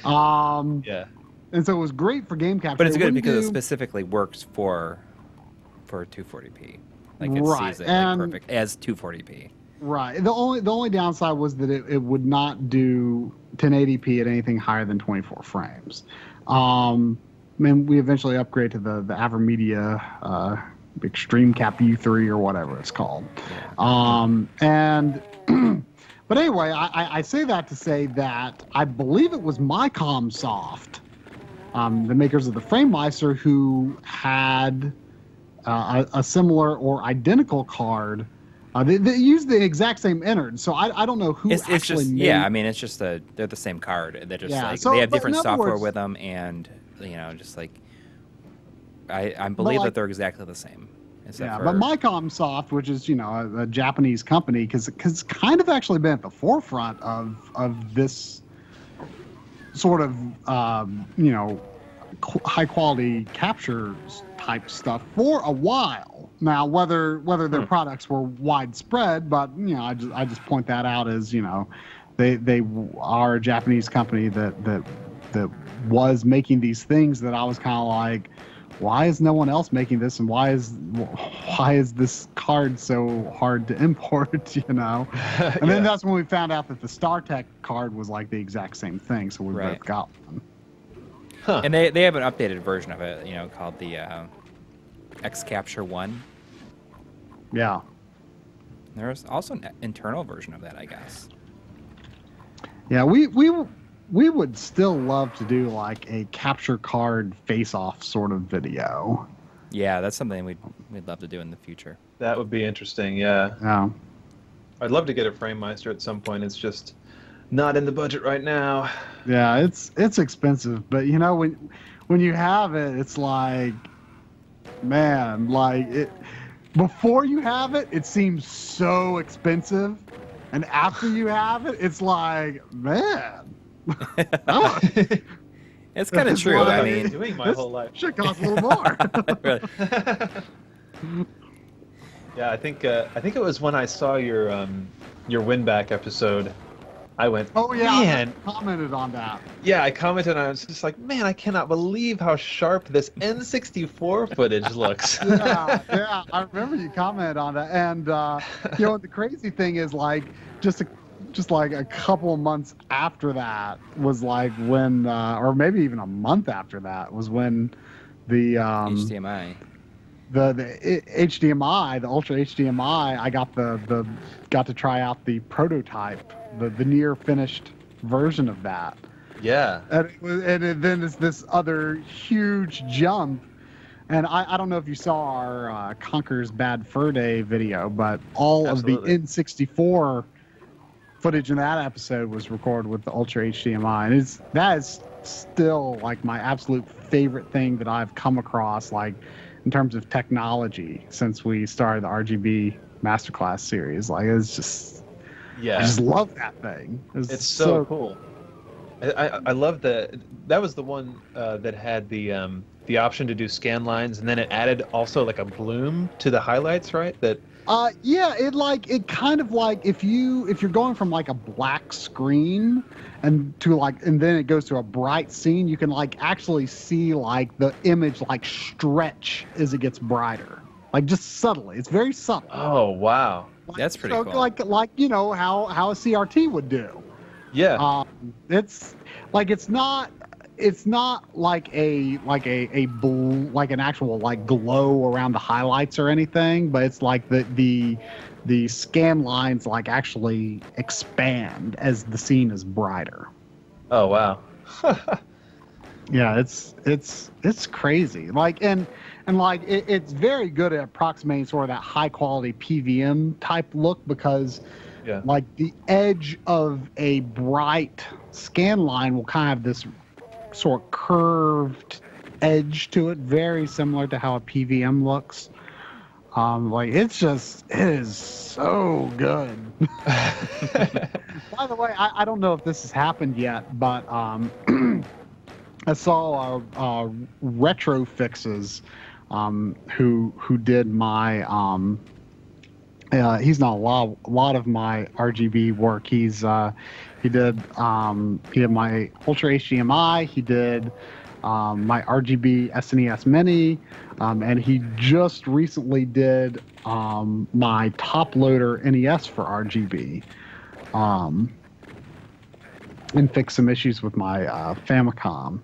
yeah. And so it was great for game capture. But it's good because it specifically works for 240p. Like it sees it like perfect as 240p. Right. The only downside was that it would not do 1080p at anything higher than 24 frames. We eventually upgraded to the AverMedia Extreme Cap U3 or whatever it's called. Yeah. But anyway, I say that to say that I believe it was MyComSoft, the makers of the FrameMeister, who had a similar or identical card They use the exact same innards, so I don't know who It's actually just made. I mean, it's just they're the same card. They're just Yeah, like so, they have but in different other software words- with them, and just like I believe like- that they're exactly the same. Except Yeah, for, but Micom Soft, which is a Japanese company, because kind of actually been at the forefront of this sort of high quality capture type stuff for a while now. Whether their products were widespread, but I just point that out as they are a Japanese company that was making these things that I was kind of like, why is no one else making this, and why is this card so hard to import? And then that's when we found out that the StarTech card was like the exact same thing, so we both got one. Huh. And they have an updated version of it, called the X Capture 1. Yeah. There's also an internal version of that, I guess. Yeah, we would still love to do like a capture card face-off sort of video. Yeah, that's something we'd love to do in the future. That would be interesting. Yeah. Yeah. I'd love to get a FrameMeister at some point. It's just not in the budget right now. Yeah, it's expensive, but when you have it, it's like, man, before you have it, it seems so expensive, and after you have it, it's like, man. It's kind of It's true. like- I I've been mean, doing my this whole life. should cost a little more. really. Yeah, I think it was when I saw your win-back episode. I went, Oh yeah, man. I commented on that. Yeah, I commented and I was just like, man, I cannot believe how sharp this N64 footage looks. Yeah, I remember you commented on that, and the crazy thing is just like a couple of months after that was like when, or maybe even a month after that was when the HDMI. the HDMI, the Ultra HDMI, I got to try out the prototype, the near finished version of that. Yeah. And then there's this other huge jump. And I don't know if you saw our Conker's Bad Fur Day video, but all Absolutely. of the N64 footage in that episode was recorded with the Ultra HDMI. And that is still like my absolute favorite thing that I've come across, like in terms of technology, since we started the RGB Masterclass series. Like it's just, I just love that thing. It's so cool. I love that was the one that had the option to do scan lines, and then it added also like a bloom to the highlights, right? That yeah, it kind of like if you're going from like a black screen and then it goes to a bright scene, you can like actually see like the image like stretch as it gets brighter, like just subtly. It's very subtle. Oh wow, That's pretty cool. Like how a CRT would do. yeah. It's not like an actual like glow around the highlights or anything, but it's like the scan lines like actually expand as the scene is brighter. Oh wow. Yeah, it's crazy. Like and like it's very good at approximating sort of that high quality PVM type look, because Yeah. like the edge of a bright scan line will kind of have this sort of curved edge to it, very similar to how a PVM looks. Like it is so good. By the way, I don't know if this has happened yet, but I saw Retro Fixes, who did my he's not a lot of my RGB work. He did my Ultra HDMI. He did my RGB SNES Mini, and he just recently did my top loader NES for RGB, and fixed some issues with my Famicom.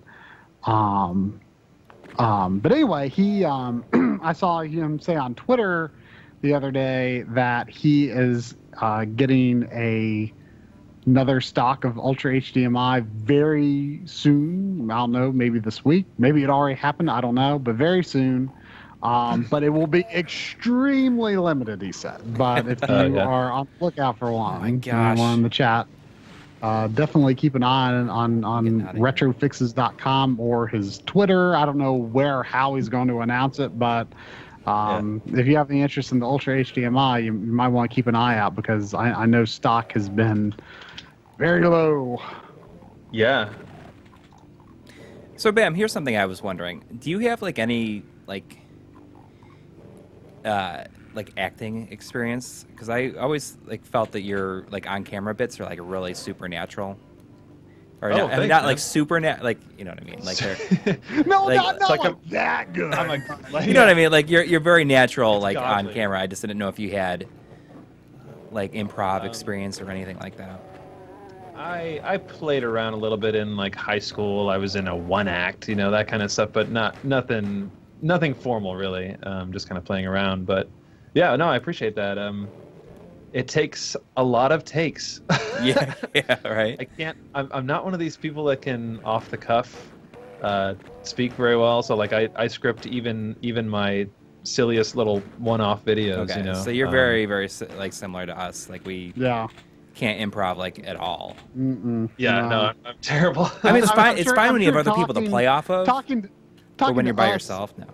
But anyway, he I saw him say on Twitter the other day that he is getting another stock of Ultra HDMI very soon. I don't know, maybe this week, maybe it already happened, I don't know, but very soon. But it will be extremely limited, he said. But if you are on the lookout for one, anyone in the chat, definitely keep an eye on retrofixes.com or his Twitter. I don't know where or how he's going to announce it, but if you have any interest in the Ultra HDMI, you might want to keep an eye out because I know stock has been very low. Yeah. So, Bam, here's something I was wondering. Do you have like any like acting experience? Because I always like felt that your like on camera bits are like really supernatural. Or Oh, not, I mean, thanks, not man. like super like you know what I mean, like they're No, like, not like like that good. you know what I mean, like you're very natural It's like godly. on camera. I just didn't know if you had like improv experience or anything like that. I played around a little bit in like high school. I was in a one act, that kind of stuff, but nothing formal really. Just kind of playing around. But yeah, no, I appreciate that. It takes a lot of takes. Yeah, right. I can't. I'm not one of these people that can off the cuff speak very well. So like I script even my silliest little one-off videos. Okay, so you're very like similar to us. Like we can't improv like at all. Yeah, no, I'm terrible. I mean, it's fine. I'm It's sure- fine I'm when you have sure other people to play off of. Talking But when to you're by us- yourself, no.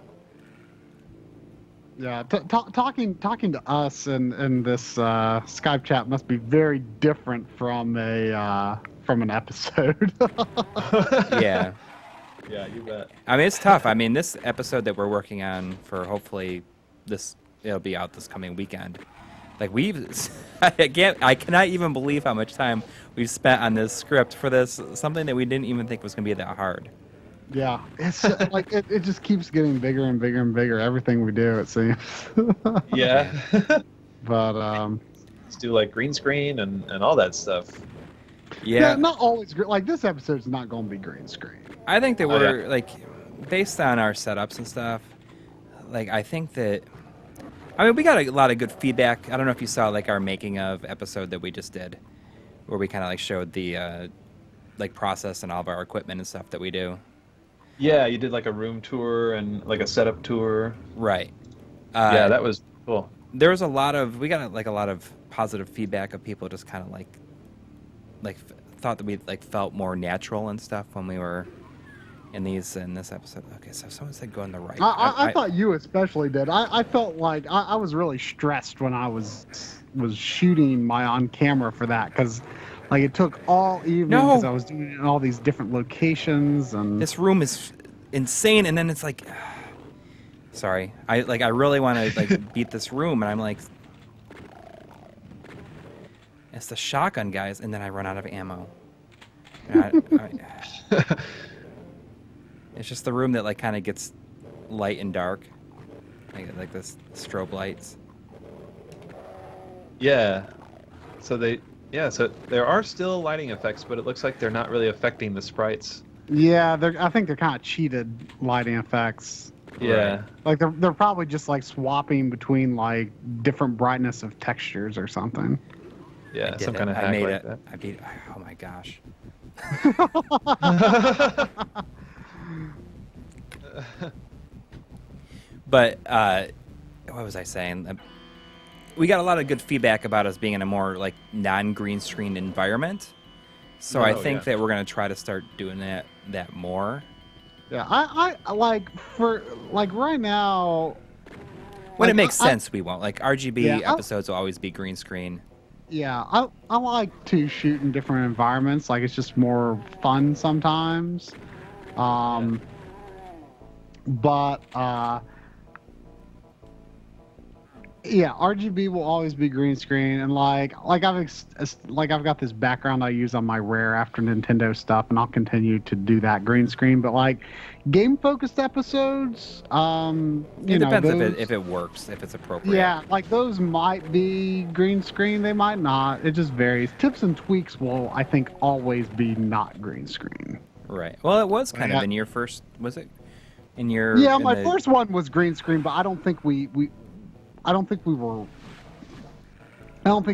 Yeah, talking to us in this Skype chat must be very different from an episode. Yeah. Yeah, you bet. I mean, it's tough. I mean, this episode that we're working on for hopefully it'll be out this coming weekend. Like I cannot even believe how much time we've spent on this script for this, something that we didn't even think was going to be that hard. Yeah, it's like it just keeps getting bigger and bigger and bigger. Everything we do, it seems. Yeah. But Let's do like green screen and all that stuff. Yeah. not always like this episode's not going to be green screen. I think that Oh, we're like, based on our setups and stuff, like I think that, I mean, we got a lot of good feedback. I don't know if you saw like our making of episode that we just did, where we kind of like showed the like process and all of our equipment and stuff that we do. Yeah, you did like a room tour and like a setup tour. Right. Yeah, that was cool. There was we got like a lot of positive feedback of people just kind of like thought that we like felt more natural and stuff when we were in this episode. Okay, so someone said go on the right. I thought you especially did. I felt like I was really stressed when I was shooting my on camera for that because like it took all evening because I was doing it in all these different locations and this room is insane. And then it's like, sorry, I really want to like beat this room, and I'm like, it's the shotgun guys, and then I run out of ammo. It's just the room that like kind of gets light and dark, like this strobe lights. Yeah. So there are still lighting effects, but it looks like they're not really affecting the sprites. yeah, I think they're kind of cheated lighting effects. Yeah. Like they're probably just like swapping between like different brightness of textures or something. Yeah, Did some it. kind of I hack made like it. that. I beat. Oh my gosh. But what was I saying? We got a lot of good feedback about us being in a more like non-green screen environment. So I think that we're gonna try to start doing that more. Yeah, I like for like right now. When like, it makes sense, we won't. Like RGB Yeah, episodes will always be green screen. Yeah, I like to shoot in different environments. Like it's just more fun sometimes. But yeah, RGB will always be green screen, and like I've got this background I use on my Rare after Nintendo stuff, and I'll continue to do that green screen. But like game focused episodes, It depends if it works, if it's appropriate. yeah, like those might be green screen, they might not. It just varies. Tips and tweaks will, I think, always be not green screen. Right. Well, it was kind of Yeah. in your first. Was it? In your. Yeah, in my the- first one was green screen, but I don't think I don't think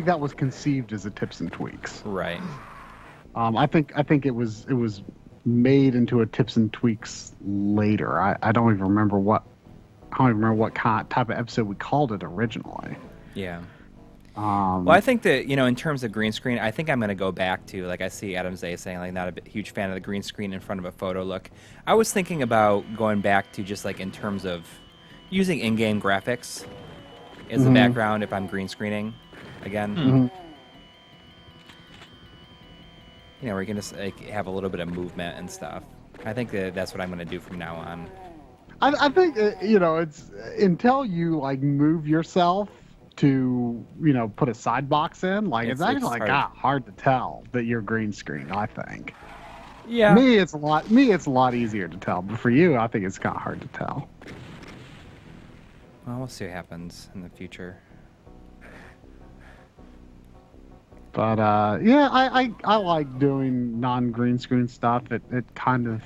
that was conceived as a tips and tweaks. Right. I think it was made into a tips and tweaks later. I don't even remember what I don't even remember what type of episode we called it originally. Yeah. Well, I think that, in terms of green screen, I think I'm going to go back to, like I see Adam Zay saying, like, not a huge fan of the green screen in front of a photo look. I was thinking about going back to just, like, in terms of using in-game graphics as the background if I'm green screening again. Where you can just, like, have a little bit of movement and stuff. I think that's what I'm going to do from now on. I think, it's until you, like, move yourself to put a side box in, like it's actually hard to tell that you're green screen. I think. Yeah. Me, it's a lot easier to tell, but for you, I think it's kind of hard to tell. Well, we'll see what happens in the future. But I like doing non-green screen stuff. It kind of,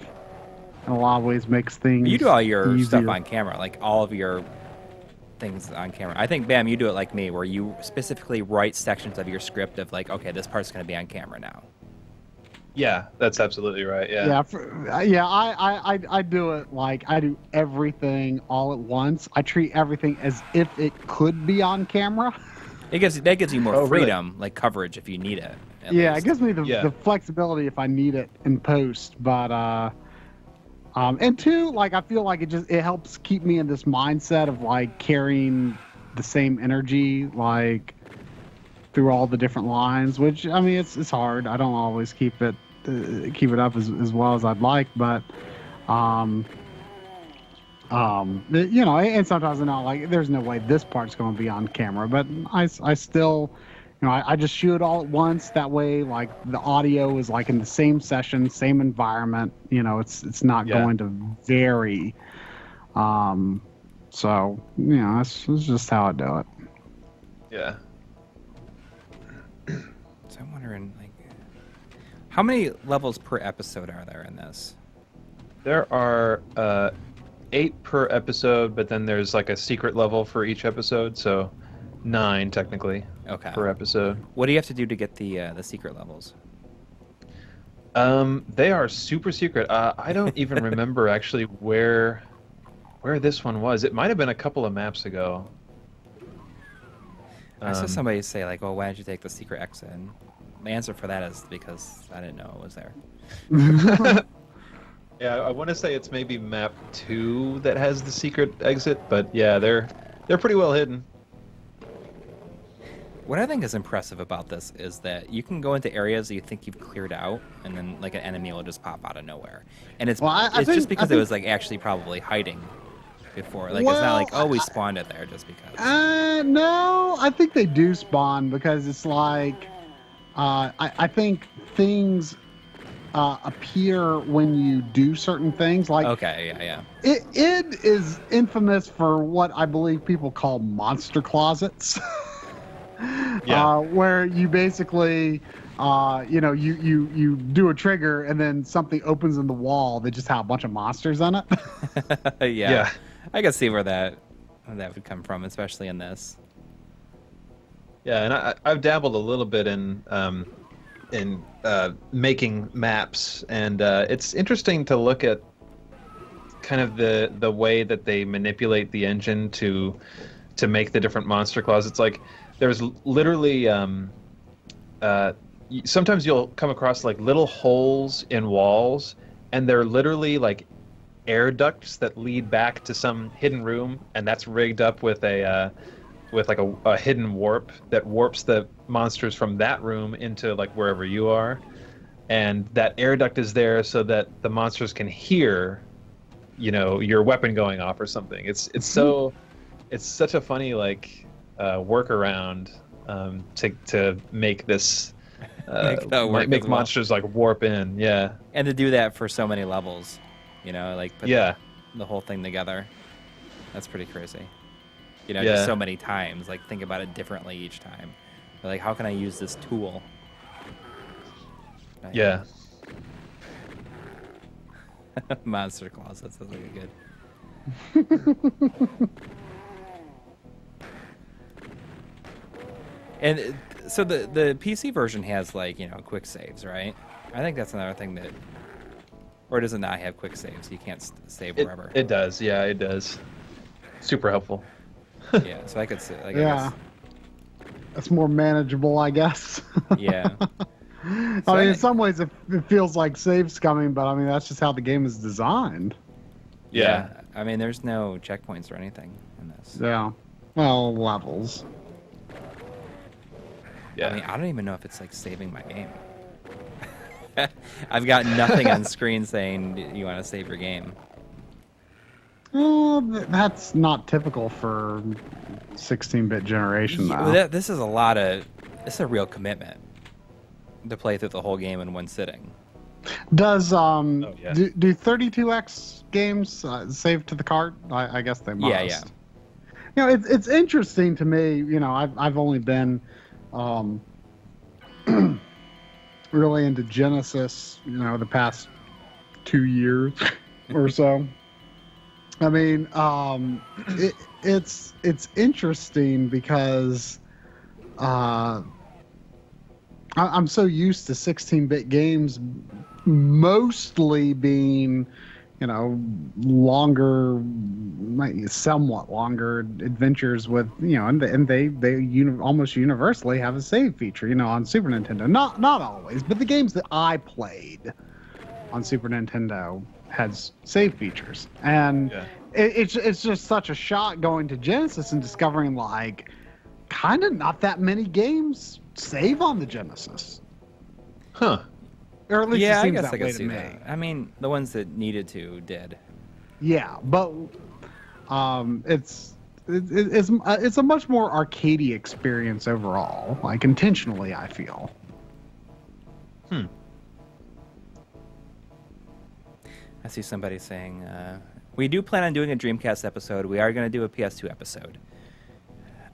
in a lot of ways, makes things. You do all your easier. stuff on camera, like all of your things on camera. I think, Bam, you do it like me, where you specifically write sections of your script of like, okay, this part's going to be on camera now. Yeah, that's absolutely right. Yeah. I do it like I do everything all at once. I treat everything as if it could be on camera. That gives you more freedom, really? Like coverage if you need it. Yeah, it gives me the flexibility if I need it in post, but and two, like I feel like it helps keep me in this mindset of like carrying the same energy like through all the different lines, which I mean it's hard. I don't always keep it up as well as I'd like, but and sometimes I know like there's no way this part's going to be on camera, but I still. I just shoot it all at once. That way, like the audio is like in the same session, same environment. It's not going to vary. So that's just how I do it. Yeah. So I'm wondering, like, how many levels per episode are there in this? There are 8 per episode, but then there's like a secret level for each episode, so 9 technically. Okay. Per episode. What do you have to do to get the secret levels? They are super secret. I don't even remember actually where this one was. It might have been a couple of maps ago. I saw somebody say like, "Oh, why did you take the secret exit?" And the answer for that is because I didn't know it was there. Yeah, I want to say it's maybe map 2 that has the secret exit, but yeah, they're pretty well hidden. What I think is impressive about this is that you can go into areas that you think you've cleared out, and then like an enemy will just pop out of nowhere, and it's just because it was like actually probably hiding before. Like it's not like, oh, we spawned it there just because. No, I think they do spawn because it's like I think things appear when you do certain things. Like okay, yeah. It is infamous for what I believe people call monster closets. Where you basically, you do a trigger and then something opens in the wall that just have a bunch of monsters on it. Yeah. I can see where that would come from, especially in this. Yeah, and I've dabbled a little bit in making maps, and it's interesting to look at kind of the way that they manipulate the engine to make the different monster closets. Like there's literally sometimes you'll come across like little holes in walls, and they're literally like air ducts that lead back to some hidden room, and that's rigged up with a hidden warp that warps the monsters from that room into like wherever you are, and that air duct is there so that the monsters can hear, your weapon going off or something. It's such a funny like workaround to make this make monsters like warp in, and to do that for so many levels, like put the whole thing together. That's pretty crazy. Just so many times. Like think about it differently each time. Like how can I use this tool? Yeah. Monster closets. That's like good. And so the PC version has like, quick saves, right? I think that's another thing that, or does it not have quick saves? You can't save wherever. It does, yeah, it does. Super helpful. Yeah, so I could say, like, I Yeah. guess, That's more manageable, I guess. yeah. I So mean, I- in some ways, it feels like save scumming, but I mean, that's just how the game is designed. Yeah. I mean, there's no checkpoints or anything in this. Yeah. Well, levels. Yeah. I mean, I don't even know if it's like saving my game. I've got nothing on screen saying you want to save your game. Well, that's not typical for 16-bit generation, Yeah, though. well, this is a lot of. This is a real commitment to play through the whole game in one sitting. Does yeah. do 32X games save to the cart? I guess they must. Yeah, yeah. You know, it's interesting to me. You know, I've only been really into Genesis. You know, the past 2 years or so. I mean, it's interesting because I'm so used to 16-bit games mostly being, you know, longer, somewhat longer adventures with, you know, and they almost universally have a save feature, you know, on Super Nintendo. Not always, but the games that I played on Super Nintendo had save features, and it's just such a shock going to Genesis and discovering like kind of not that many games save on the Genesis. Huh. Or at least Yeah, it I seems guess that I way could to see me. that. I mean, the ones that needed to did. Yeah, but it's a much more arcadey experience overall, like intentionally, I feel. I see somebody saying, we do plan on doing a Dreamcast episode. We are going to do a PS2 episode.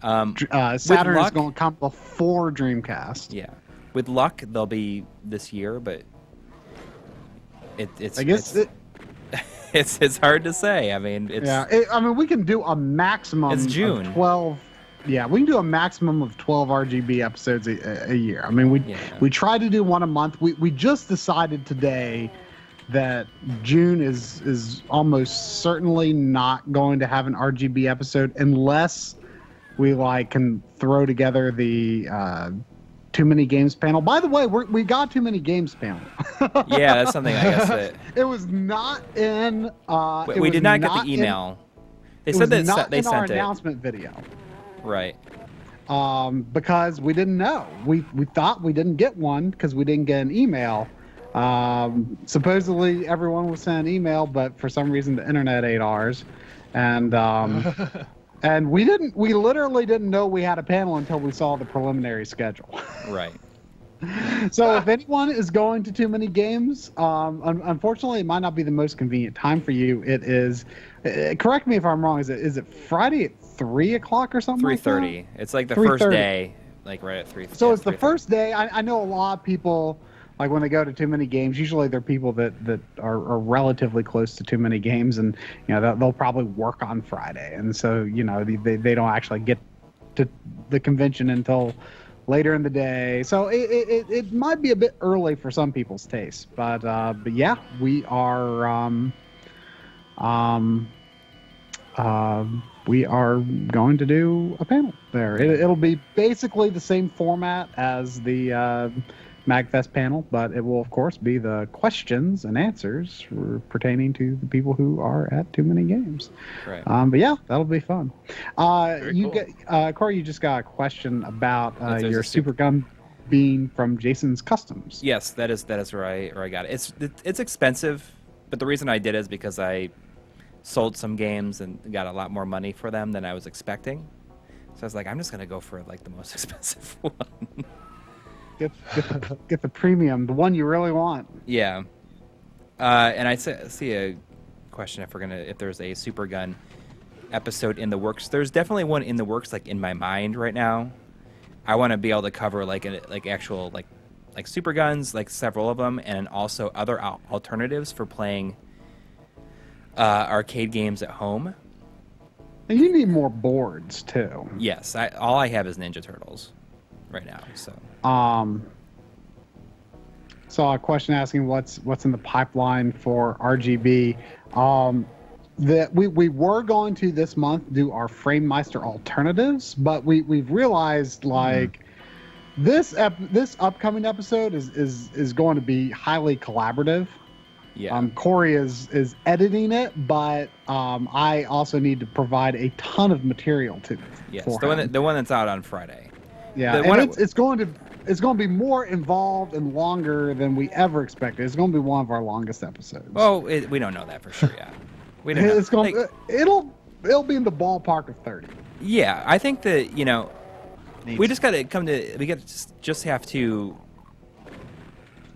Saturn is luck- going to come before Dreamcast. Yeah. With luck, they'll be this year, but it's I guess it's hard to say. I mean, it's I mean, we can do a maximum It's June. of 12. Yeah, we can do a maximum of 12 RGB episodes a year. I mean, we try to do one a month. We just decided today that June is almost certainly not going to have an RGB episode unless we like can throw together the Too Many Games panel. By the way, we got Too Many Games panel. yeah, that's something I guess that It was not in. we did not get the email. They said that they in our sent it. announcement video. Right. Because we didn't know. We thought we didn't get one because we didn't get an email. Supposedly everyone was sent an email, but for some reason the internet ate ours, and and we literally didn't know we had a panel until we saw the preliminary schedule. Right. So if anyone is going to Too Many Games, unfortunately it might not be the most convenient time for you. It is. Correct me if I'm wrong. Is it Friday at 3 o'clock or something? 3:30. It's like the first 3:30. day, like right at 3. So it's the first day. I know a lot of people, like when they go to Too Many Games, usually they're people that are relatively close to Too Many Games, and you know they'll probably work on Friday, and so you know they don't actually get to the convention until later in the day. So it might be a bit early for some people's taste, but yeah, we are we are going to do a panel there. It'll be basically the same format as the MagFest panel, but it will of course be the questions and answers pertaining to the people who are at Too Many Games. Right. But yeah, that'll be fun. Very cool. Corey, you just got a question about If there's your a super gun being from Jason's Customs. Yes, that is where I got it. It's expensive, but the reason I did it is because I sold some games and got a lot more money for them than I was expecting. So I was like, I'm just gonna go for like the most expensive one. Get the premium, the one you really want. Yeah. And I see a question if there's a Super Gun episode in the works. There's definitely one in the works, like in my mind right now. I want to be able to cover like actual like Super Guns, like several of them, and also other alternatives for playing arcade games at home. And you need more boards too. Yes, all I have is Ninja Turtles right now. So saw a question asking what's in the pipeline for RGB. that we were going to this month do our Framemeister alternatives, but we've realized like this upcoming episode is going to be highly collaborative. Yeah. Coury is editing it, but I also need to provide a ton of material to Yes, for the one that's out on Friday. Yeah, and it's going to be more involved and longer than we ever expected. It's going to be one of our longest episodes. Well, we don't know that for sure yet. We don't know. It's going it'll be in the ballpark of 30. Yeah, I think that we just got to just have to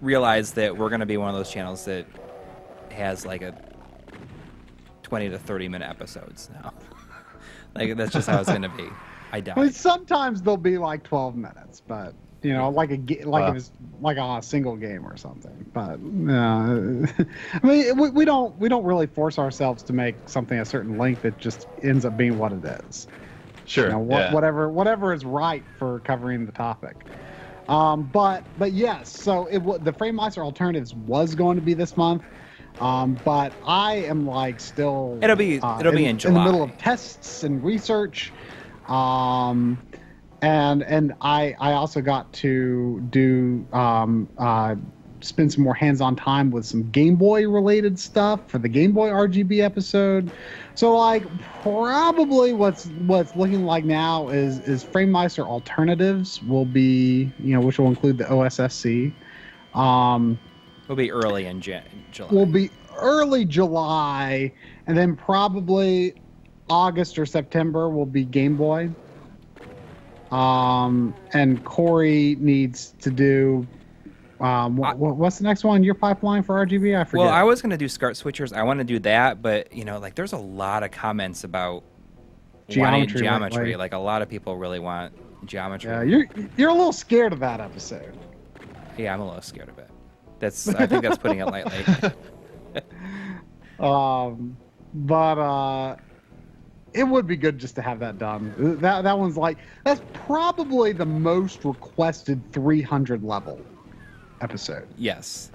realize that we're going to be one of those channels that has like a 20 to 30 minute episodes now. Like that's just how it's going to be. I doubt. I mean, sometimes they'll be like 12 minutes, but like it was like a single game or something. But I mean, we don't really force ourselves to make something a certain length. It just ends up being what it is. Sure. Whatever is right for covering the topic. But yes, so the Framemeister alternatives was going to be this month. But I am like still. It'll be in July. In the middle of tests and research. And I also got to do spend some more hands-on time with some Game Boy related stuff for the Game Boy RGB episode. So like probably what's looking like now is Framemeister alternatives will be, which will include the OSSC. Will be early in July. Will be early July, and then probably August or September will be Game Boy. And Coury needs to do what's the next one in your pipeline for RGB? I forget. Well, I was going to do SCART switchers. I want to do that, but there's a lot of comments about geometry. Like a lot of people really want geometry. Yeah, you're a little scared of that episode. Yeah, I'm a little scared of it. I think that's putting it lightly. But it would be good just to have that done. That one's that's probably the most requested 300 level episode. Yes.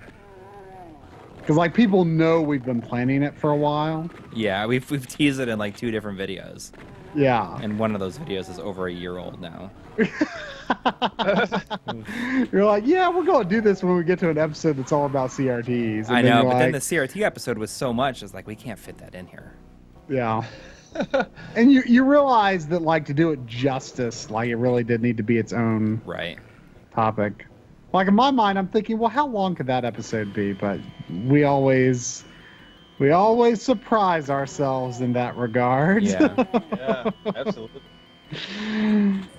Because people know we've been planning it for a while. Yeah, we've teased it in 2 different videos. Yeah. And one of those videos is over a year old now. You're like, yeah, we're going to do this when we get to an episode that's all about CRTs. I know, but then the CRT episode was so much, it's we can't fit that in here. Yeah. And you realize that to do it justice, it really did need to be its own topic. In my mind, I'm thinking, well, how long could that episode be? But we always surprise ourselves in that regard. Yeah, absolutely.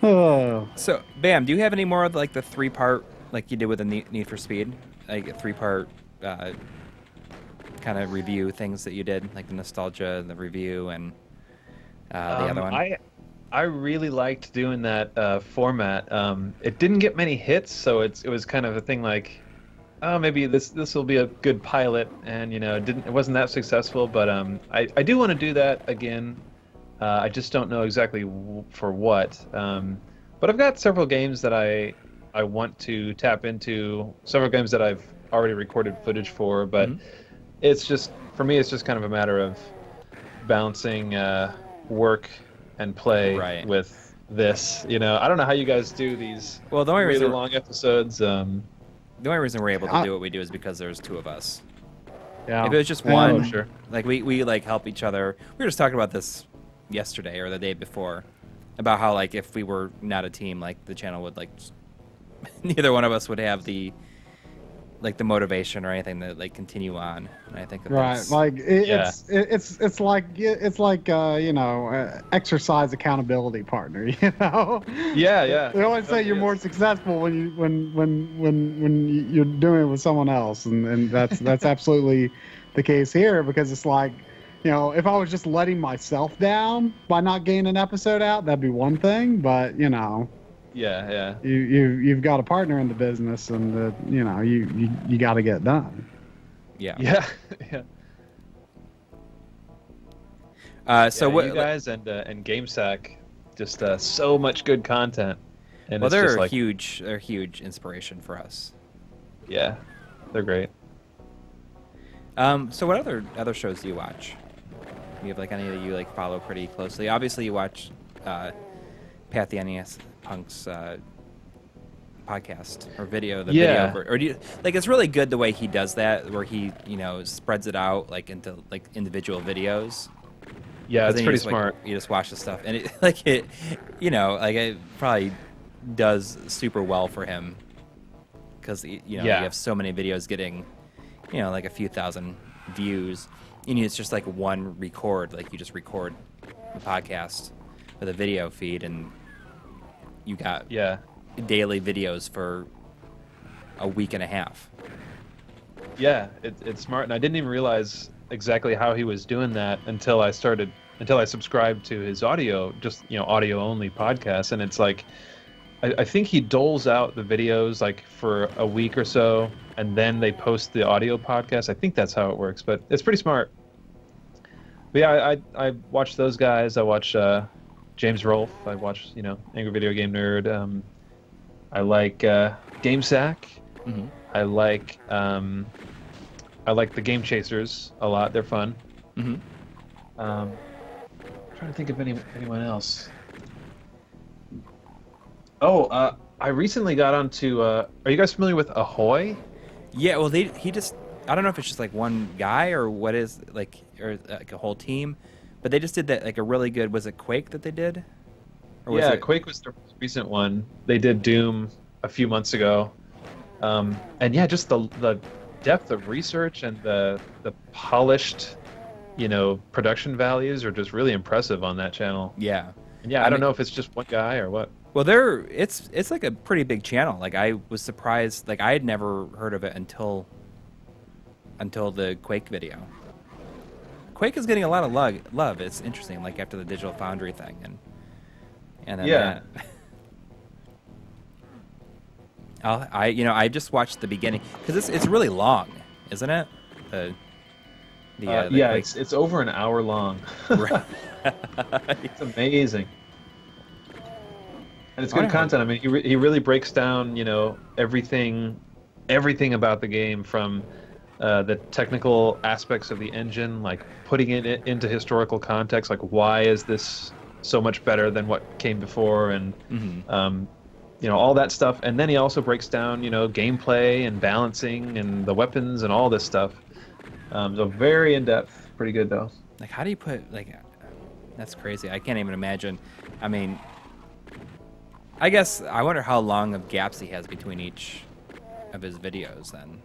So, Bam, do you have any more of the 3-part like you did with the Need for Speed? A 3-part kind of review things that you did, like the nostalgia, the review, and the other one? I really liked doing that format. It didn't get many hits, so it was kind of a thing maybe this will be a good pilot, and it wasn't that successful, but I do want to do that again. I just don't know exactly for what. But I've got several games that I want to tap into, several games that I've already recorded footage for, but it's just, for me, it's just kind of a matter of balancing work and play with this. I don't know how you guys do these really long episodes. The only reason we're able to do what we do is because there's 2 of us. Yeah. If it was just one, sure. We help each other. We were just talking about this yesterday or the day before about how if we were not a team, the channel would neither one of us would have the motivation or anything to continue on. And I think it's exercise accountability partner. Yeah. They always say you're more successful when you're doing it with someone else, and that's absolutely the case here, because it's if I was just letting myself down by not getting an episode out, that'd be one thing, but Yeah. You've got a partner in the business, and you got to get it done. Yeah. So what you guys and GameSack, just so much good content. And well, it's they're just they're huge inspiration for us. Yeah, they're great. So what other shows do you watch? You have like any that you like follow pretty closely? Obviously, you watch Pat the NES Punk's podcast or video, Yeah. video, or do you like? It's really good the way he does that, where he spreads it out like into like individual videos. Yeah, 'Cause it's then pretty you just, smart. Like, you just watch the stuff, and it it probably does super well for him because you have so many videos getting like a few thousand views, and it's just like one record, like you just record a podcast with a video feed, and you got daily videos for a week and a half. Yeah, it's smart, and I didn't even realize exactly how he was doing that until I subscribed to his audio, just audio only podcast, and it's like I think he doles out the videos like for a week or so, and then they post the audio podcast. I think that's how it works, but it's pretty smart. But yeah, I watch those guys. I watch James Rolfe. I watch Angry Video Game Nerd. I like GameSack. Mm-hmm. I like the Game Chasers a lot. They're fun. Mm-hmm. I'm trying to think of anyone else. Oh, I recently got onto. Are you guys familiar with Ahoy? Yeah, well, he just, I don't know if it's just like one guy or what is like, or like a whole team, but they just did that like a really good. Was it Quake that they did? Or was it... Quake was the most recent one. They did Doom a few months ago, and yeah, just the depth of research and the polished, production values are just really impressive on that channel. Yeah, and yeah, I don't know if it's just one guy or what. Well, it's like a pretty big channel. Like I was surprised. Like I had never heard of it until the Quake video. Quake is getting a lot of love. It's interesting. Like after the Digital Foundry thing, and then yeah. I just watched the beginning because it's really long, isn't it? Yeah, it's over an hour long. Right. It's amazing. And it's good content. I mean, he really breaks down, everything about the game, from the technical aspects of the engine, like putting it into historical context, like why is this so much better than what came before, and all that stuff. And then he also breaks down, gameplay and balancing and the weapons and all this stuff. So very in depth, pretty good though. Like, how do you put that's crazy. I can't even imagine. I mean, I guess I wonder how long of gaps he has between each of his videos then.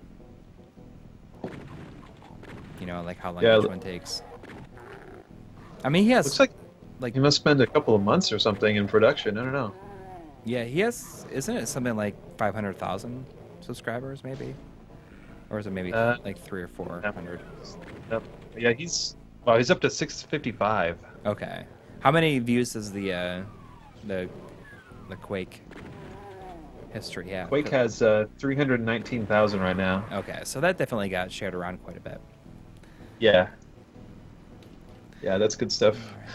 Like how long each one takes. I mean, he has... Looks like he must spend a couple of months or something in production. I don't know. Yeah, he has... Isn't it something like 500,000 subscribers, maybe? Or is it maybe like 300 or 400? Yeah, he's up to 655. Okay. How many views does the Quake history have? Quake has 319,000 right now. Okay, so that definitely got shared around quite a bit. Yeah. Yeah, that's good stuff. Right.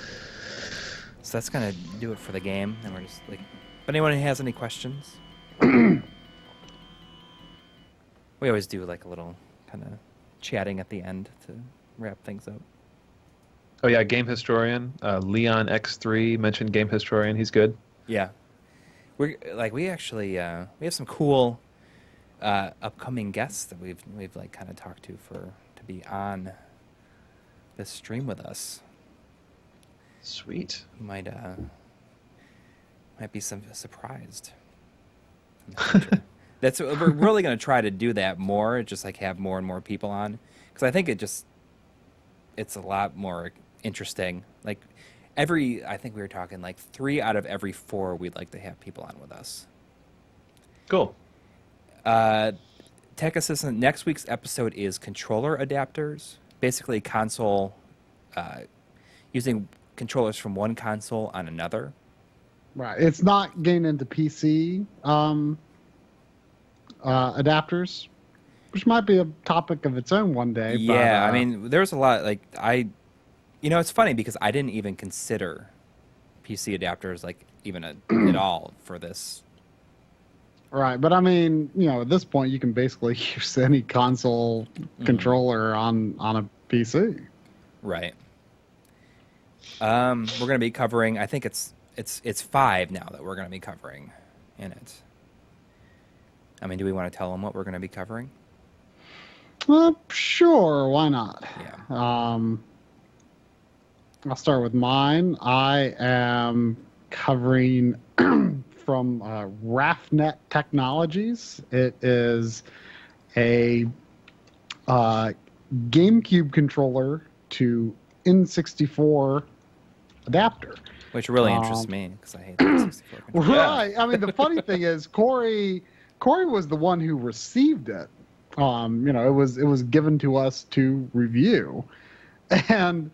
So that's gonna do it for the game, and we're just like, if anyone has any questions, we always do like a little kind of chatting at the end to wrap things up. Oh yeah, Game Historian, Leon X3 mentioned Game Historian. He's good. Yeah, we actually we have some cool upcoming guests that we've like kind of talked to be on this stream with us. Sweet. You might be surprised. We're really going to try to do that more. Just like have more and more people on, because I think it's a lot more interesting. Like I think we were talking like 3 out of every 4 we'd like to have people on with us. Cool. Tech Assistant, next week's episode is controller adapters. Basically console, using controllers from one console on another. Right. It's not getting into PC adapters, which might be a topic of its own one day. Yeah, but, I mean, there's a lot, like, it's funny because I didn't even consider PC adapters, like, even at all for this. Right, but I mean, at this point, you can basically use any console controller on a PC. Right. We're going to be covering. I think it's 5 now that we're going to be covering in it. I mean, do we want to tell them what we're going to be covering? Sure, why not? Yeah. I'll start with mine. I am covering from RAFnet Technologies. It is a GameCube controller to N64 adapter. Which really interests me because I hate the 64 controller. Right. I mean, the funny thing is, Coury was the one who received it. It was given to us to review, and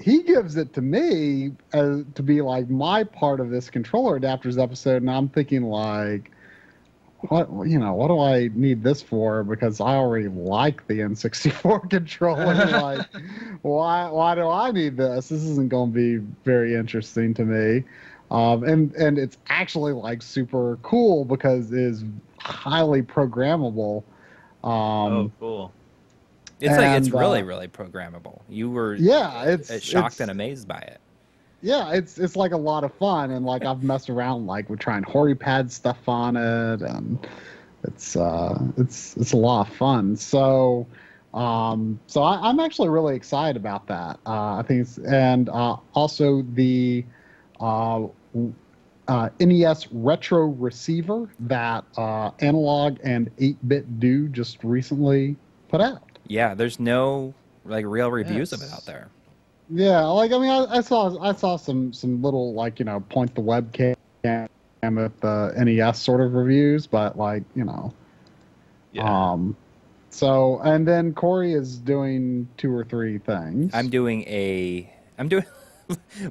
he gives it to me to be like my part of this controller adapters episode, and I'm thinking like, what do I need this for? Because I already like the N64 controller. Like, why do I need this? This isn't going to be very interesting to me. And it's actually like super cool because it is highly programmable. Oh, cool. It's really, really programmable. You were shocked and amazed by it. Yeah, it's like a lot of fun, and like I've messed around like with trying Hori pad stuff on it, and it's a lot of fun. So I'm actually really excited about that. I think also the NES retro receiver that Analog and 8-Bit Do just recently put out. Yeah, there's no like real reviews of it out there. Yeah, like I mean, I saw some little like point the webcam at the NES sort of reviews, but like Yeah. So and then Coury is doing 2 or 3 things. I'm doing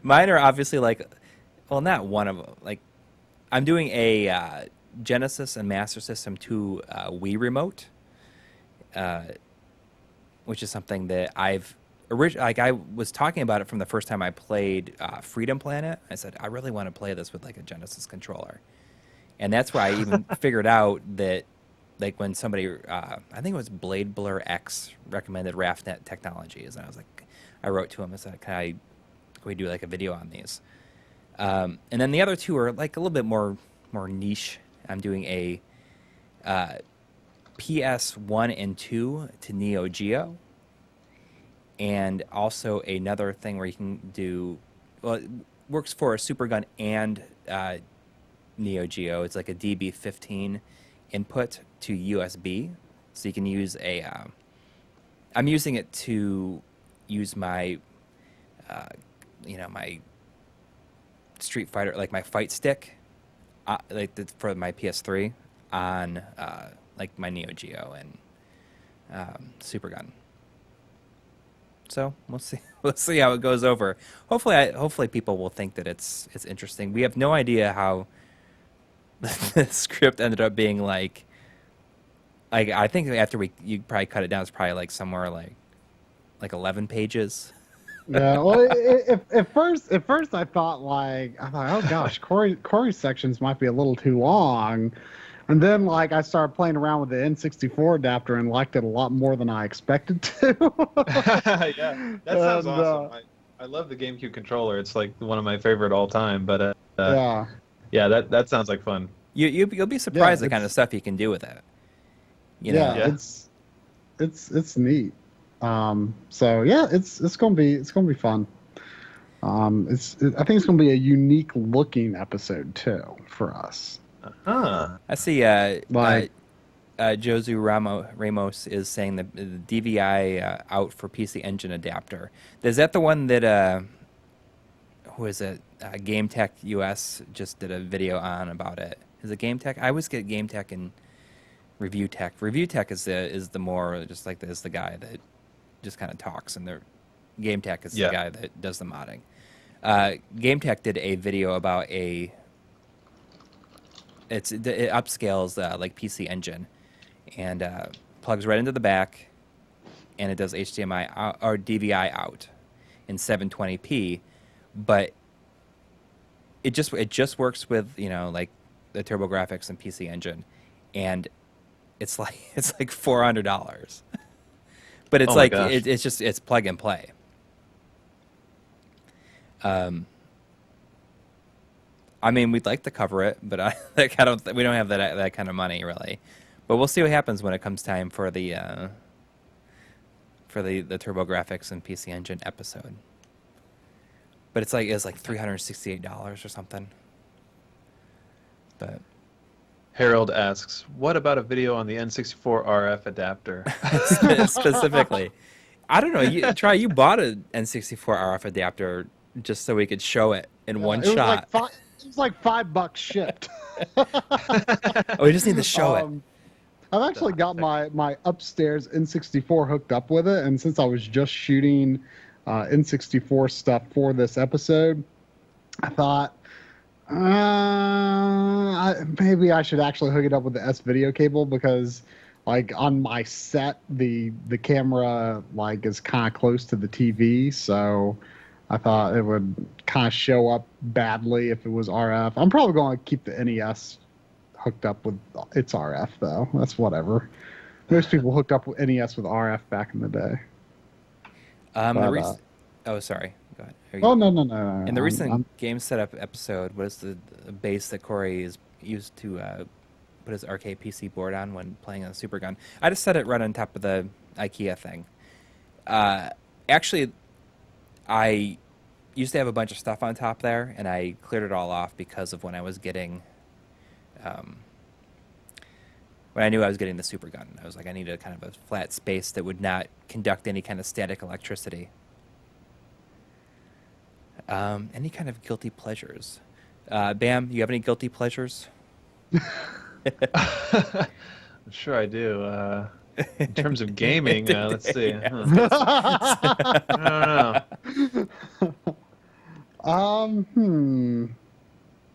mine are obviously like, well, not one of them. Like, I'm doing a Genesis and Master System 2 Wii remote, which is something that I was talking about it from the first time I played Freedom Planet. I said, I really want to play this with like a Genesis controller. And that's why I even figured out that like when somebody, I think it was Blade Blur X recommended RAFnet Technologies. And I was like, I wrote to him and said, can we do like a video on these? And then the other 2 are like a little bit more niche. I'm doing a PS1 and 2 to Neo Geo. And also another thing where you can do, well, it works for a Super Gun and Neo Geo. It's like a DB15 input to USB. So you can use I'm using it to use my, my Street Fighter, like my fight stick, for my PS3 on like my Neo Geo and Super Gun. So we'll see. We'll see how it goes over. Hopefully people will think that it's interesting. We have no idea how the script ended up being like I think after you probably cut it down, it's probably like somewhere like 11 pages. Yeah, well, at first I thought, oh gosh, Coury's sections might be a little too long. And then, like, I started playing around with the N64 adapter and liked it a lot more than I expected to. Yeah, that sounds awesome. I love the GameCube controller. It's like one of my favorite all time. But yeah, that sounds like fun. You'll be surprised the kind of stuff you can do with it. It's neat. So yeah, it's gonna be fun. I think it's gonna be a unique looking episode too for us. I see. Josu Ramos is saying the DVI out for PC Engine adapter. Is that the one that who is it? Game Tech US just did a video on about it. Is it Game Tech? I always get Game Tech and Review Tech. Review Tech is the more just like the guy that just kind of talks, and Game Tech is the guy that does the modding. Game Tech did a video about it upscales like PC Engine, and plugs right into the back, and it does HDMI out, or DVI out in 720p, but it just works with like the TurboGrafx and PC Engine, and it's like $400, but it's it's plug and play. I mean, we'd like to cover it, but we don't have that kind of money really. But we'll see what happens when it comes time for the TurboGrafx and PC Engine episode. But it's like $368 or something. But Harold asks, "What about a video on the N64 RF adapter?" specifically, I don't know. You bought an N64 RF adapter just so we could show it in one shot. It was like $5 shipped. We just need to show it. I've actually got my upstairs N64 hooked up with it, and since I was just shooting N64 stuff for this episode, I thought maybe I should actually hook it up with the S-video cable, because like on my set the camera like is kind of close to the TV, so I thought it would kind of show up badly if it was RF. I'm probably going to keep the NES hooked up with its RF though. That's whatever. Most people hooked up with NES with RF back in the day. Oh, sorry. Go ahead. Oh, no. In the recent game setup episode, what is the base that Coury is used to put his arcade PC board on when playing on a Super Gun? I just set it right on top of the IKEA thing. Actually, I used to have a bunch of stuff on top there, and I cleared it all off because of when I was getting... when I knew I was getting the Super Gun. I was like, I needed kind of a flat space that would not conduct any kind of static electricity. Any kind of guilty pleasures? Bam, you have any guilty pleasures? I'm sure I do. In terms of gaming, let's see. I don't know.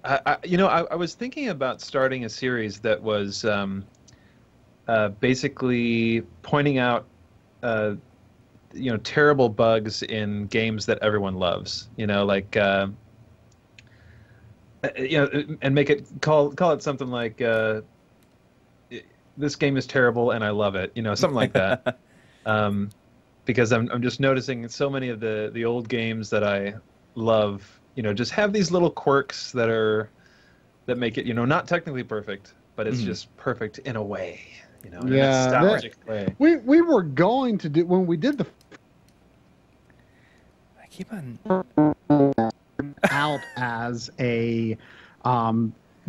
I was thinking about starting a series that was basically pointing out terrible bugs in games that everyone loves, like and make it call it something like this game is terrible and I love it, something like that. Because I'm just noticing so many of the old games that I love, just have these little quirks that make it, not technically perfect, but it's just perfect in a way, in a nostalgic way. We were going to do, when we did the keep on out as a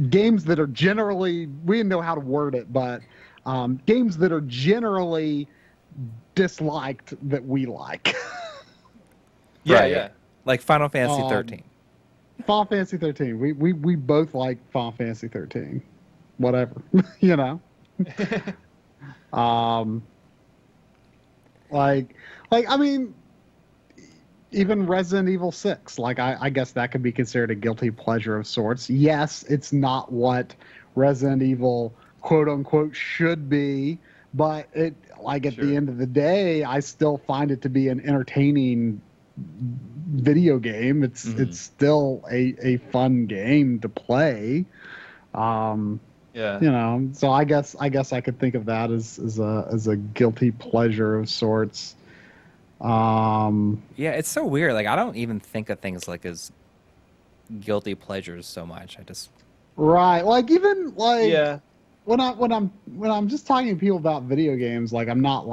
games that are generally, we didn't know how to word it, but games that are generally disliked that we like. Yeah. Like Final Fantasy 13. Final Fantasy 13. We both like Final Fantasy 13. Whatever. I mean, even Resident Evil 6, I guess that could be considered a guilty pleasure of sorts. Yes, it's not what Resident Evil quote unquote should be, but it at the end of the day, I still find it to be an entertaining video game. It's still a fun game to play. So I guess I could think of that as a guilty pleasure of sorts. It's so weird. I don't even think of things as guilty pleasures so much. I just when I'm just talking to people about video games, I'm not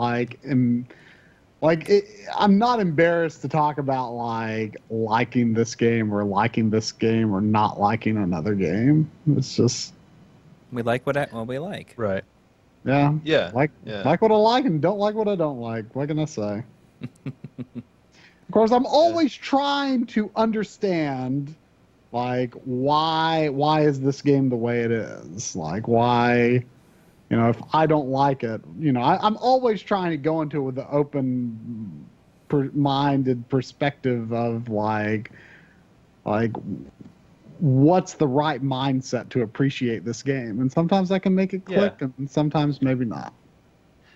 I'm not embarrassed to talk about liking this game or not liking another game. It's just we like what we like. Right. Yeah. Yeah. Like what I like and don't like what I don't like. What can I say? Of course, I'm always trying to understand, why is this game the way it is? Why, if I don't like it, I'm always trying to go into it with the open-minded perspective of what's the right mindset to appreciate this game, and sometimes I can make it click, and sometimes maybe not.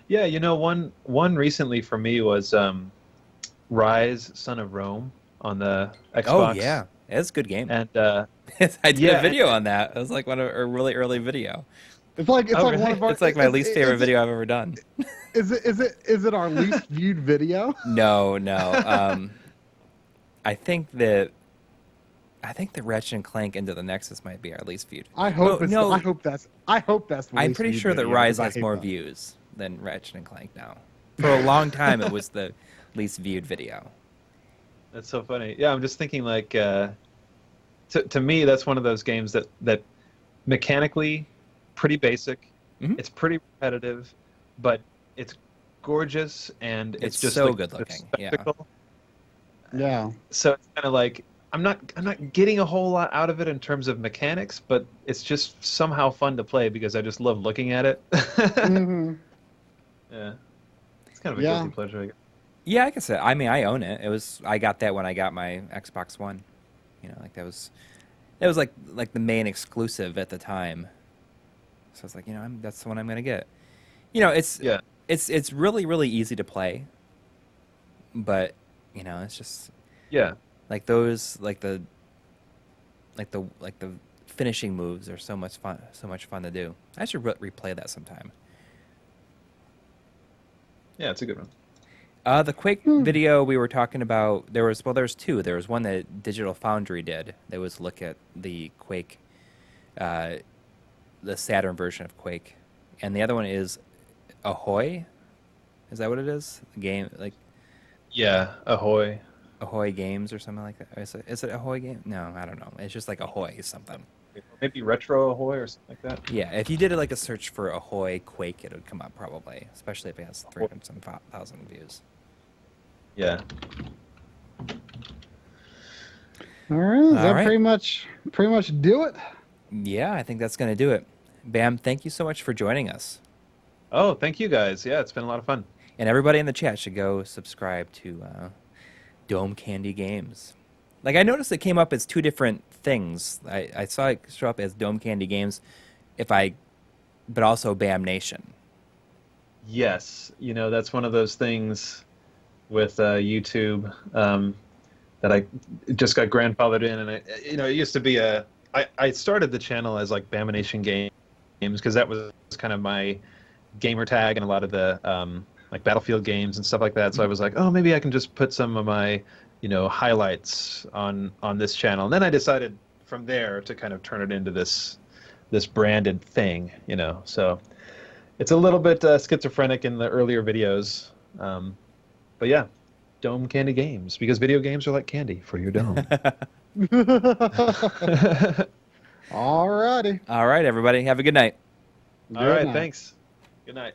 Yeah, one recently for me was Rise: Son of Rome on the Xbox. Oh yeah, it's a good game. And I did a video on that. It was a really early video. It's one of our, it's my least favorite video I've ever done. Is it our least viewed video? No. I think that I think the Ratchet and Clank Into the Nexus might be our least viewed. I hope Oh, it's. no. I hope that's. The I'm least pretty viewed sure that video, Rise 'cause I has hate more that. views than Ratchet and Clank now. For a long time, it was the least viewed video. That's so funny. Yeah, I'm just thinking like, to me, that's one of those games that mechanically pretty basic. Mhm. It's pretty repetitive, but it's gorgeous and it's just so like good the looking. Yeah. spectacle. Yeah. So it's kind of like I'm not getting a whole lot out of it in terms of mechanics, but it's just somehow fun to play because I just love looking at it. hmm Yeah, it's kind of a Yeah. guilty pleasure, I guess. Yeah, I guess I mean I own it. I got that when I got my Xbox One. Like that was like the main exclusive at the time. So it's like, that's the one I'm gonna get. It's Yeah, it's really really easy to play, but it's just yeah, like those like the finishing moves are so much fun to do. I should replay that sometime. yeah. It's a good one. The Quake video we were talking about, there's two. There was one that Digital Foundry did. That was look at the Quake, the Saturn version of Quake, and the other one is Ahoy. Is that what it is? The game, like Yeah, Ahoy. Ahoy Games or something like that. Is it Ahoy Game? No, I don't know. It's just like Ahoy something. Maybe Retro Ahoy or something like that. Yeah, if you did like a search for Ahoy Quake, it would come up probably, especially if it has 300,000 views. Yeah. All right. Does that right. pretty much do it? Yeah, I think that's gonna do it. Bam, thank you so much for joining us. Oh, thank you guys. Yeah, it's been a lot of fun. And everybody in the chat should go subscribe to Dome Candy Games. Like, I noticed it came up as two different things. I saw it show up as Dome Candy Games, but also Bam Nation. Yes, that's one of those things with YouTube that I just got grandfathered in, and it used to be I started the channel as like Bamination Games because that was kind of my gamer tag and a lot of the like Battlefield games and stuff like that. So I was like, oh, maybe I can just put some of my highlights on this channel, and then I decided from there to kind of turn it into this branded thing, So it's a little bit schizophrenic in the earlier videos, but yeah, Dome Candy Games, because video games are like candy for your dome. All righty. All right, everybody. Have a good night. All right, thanks. Good night.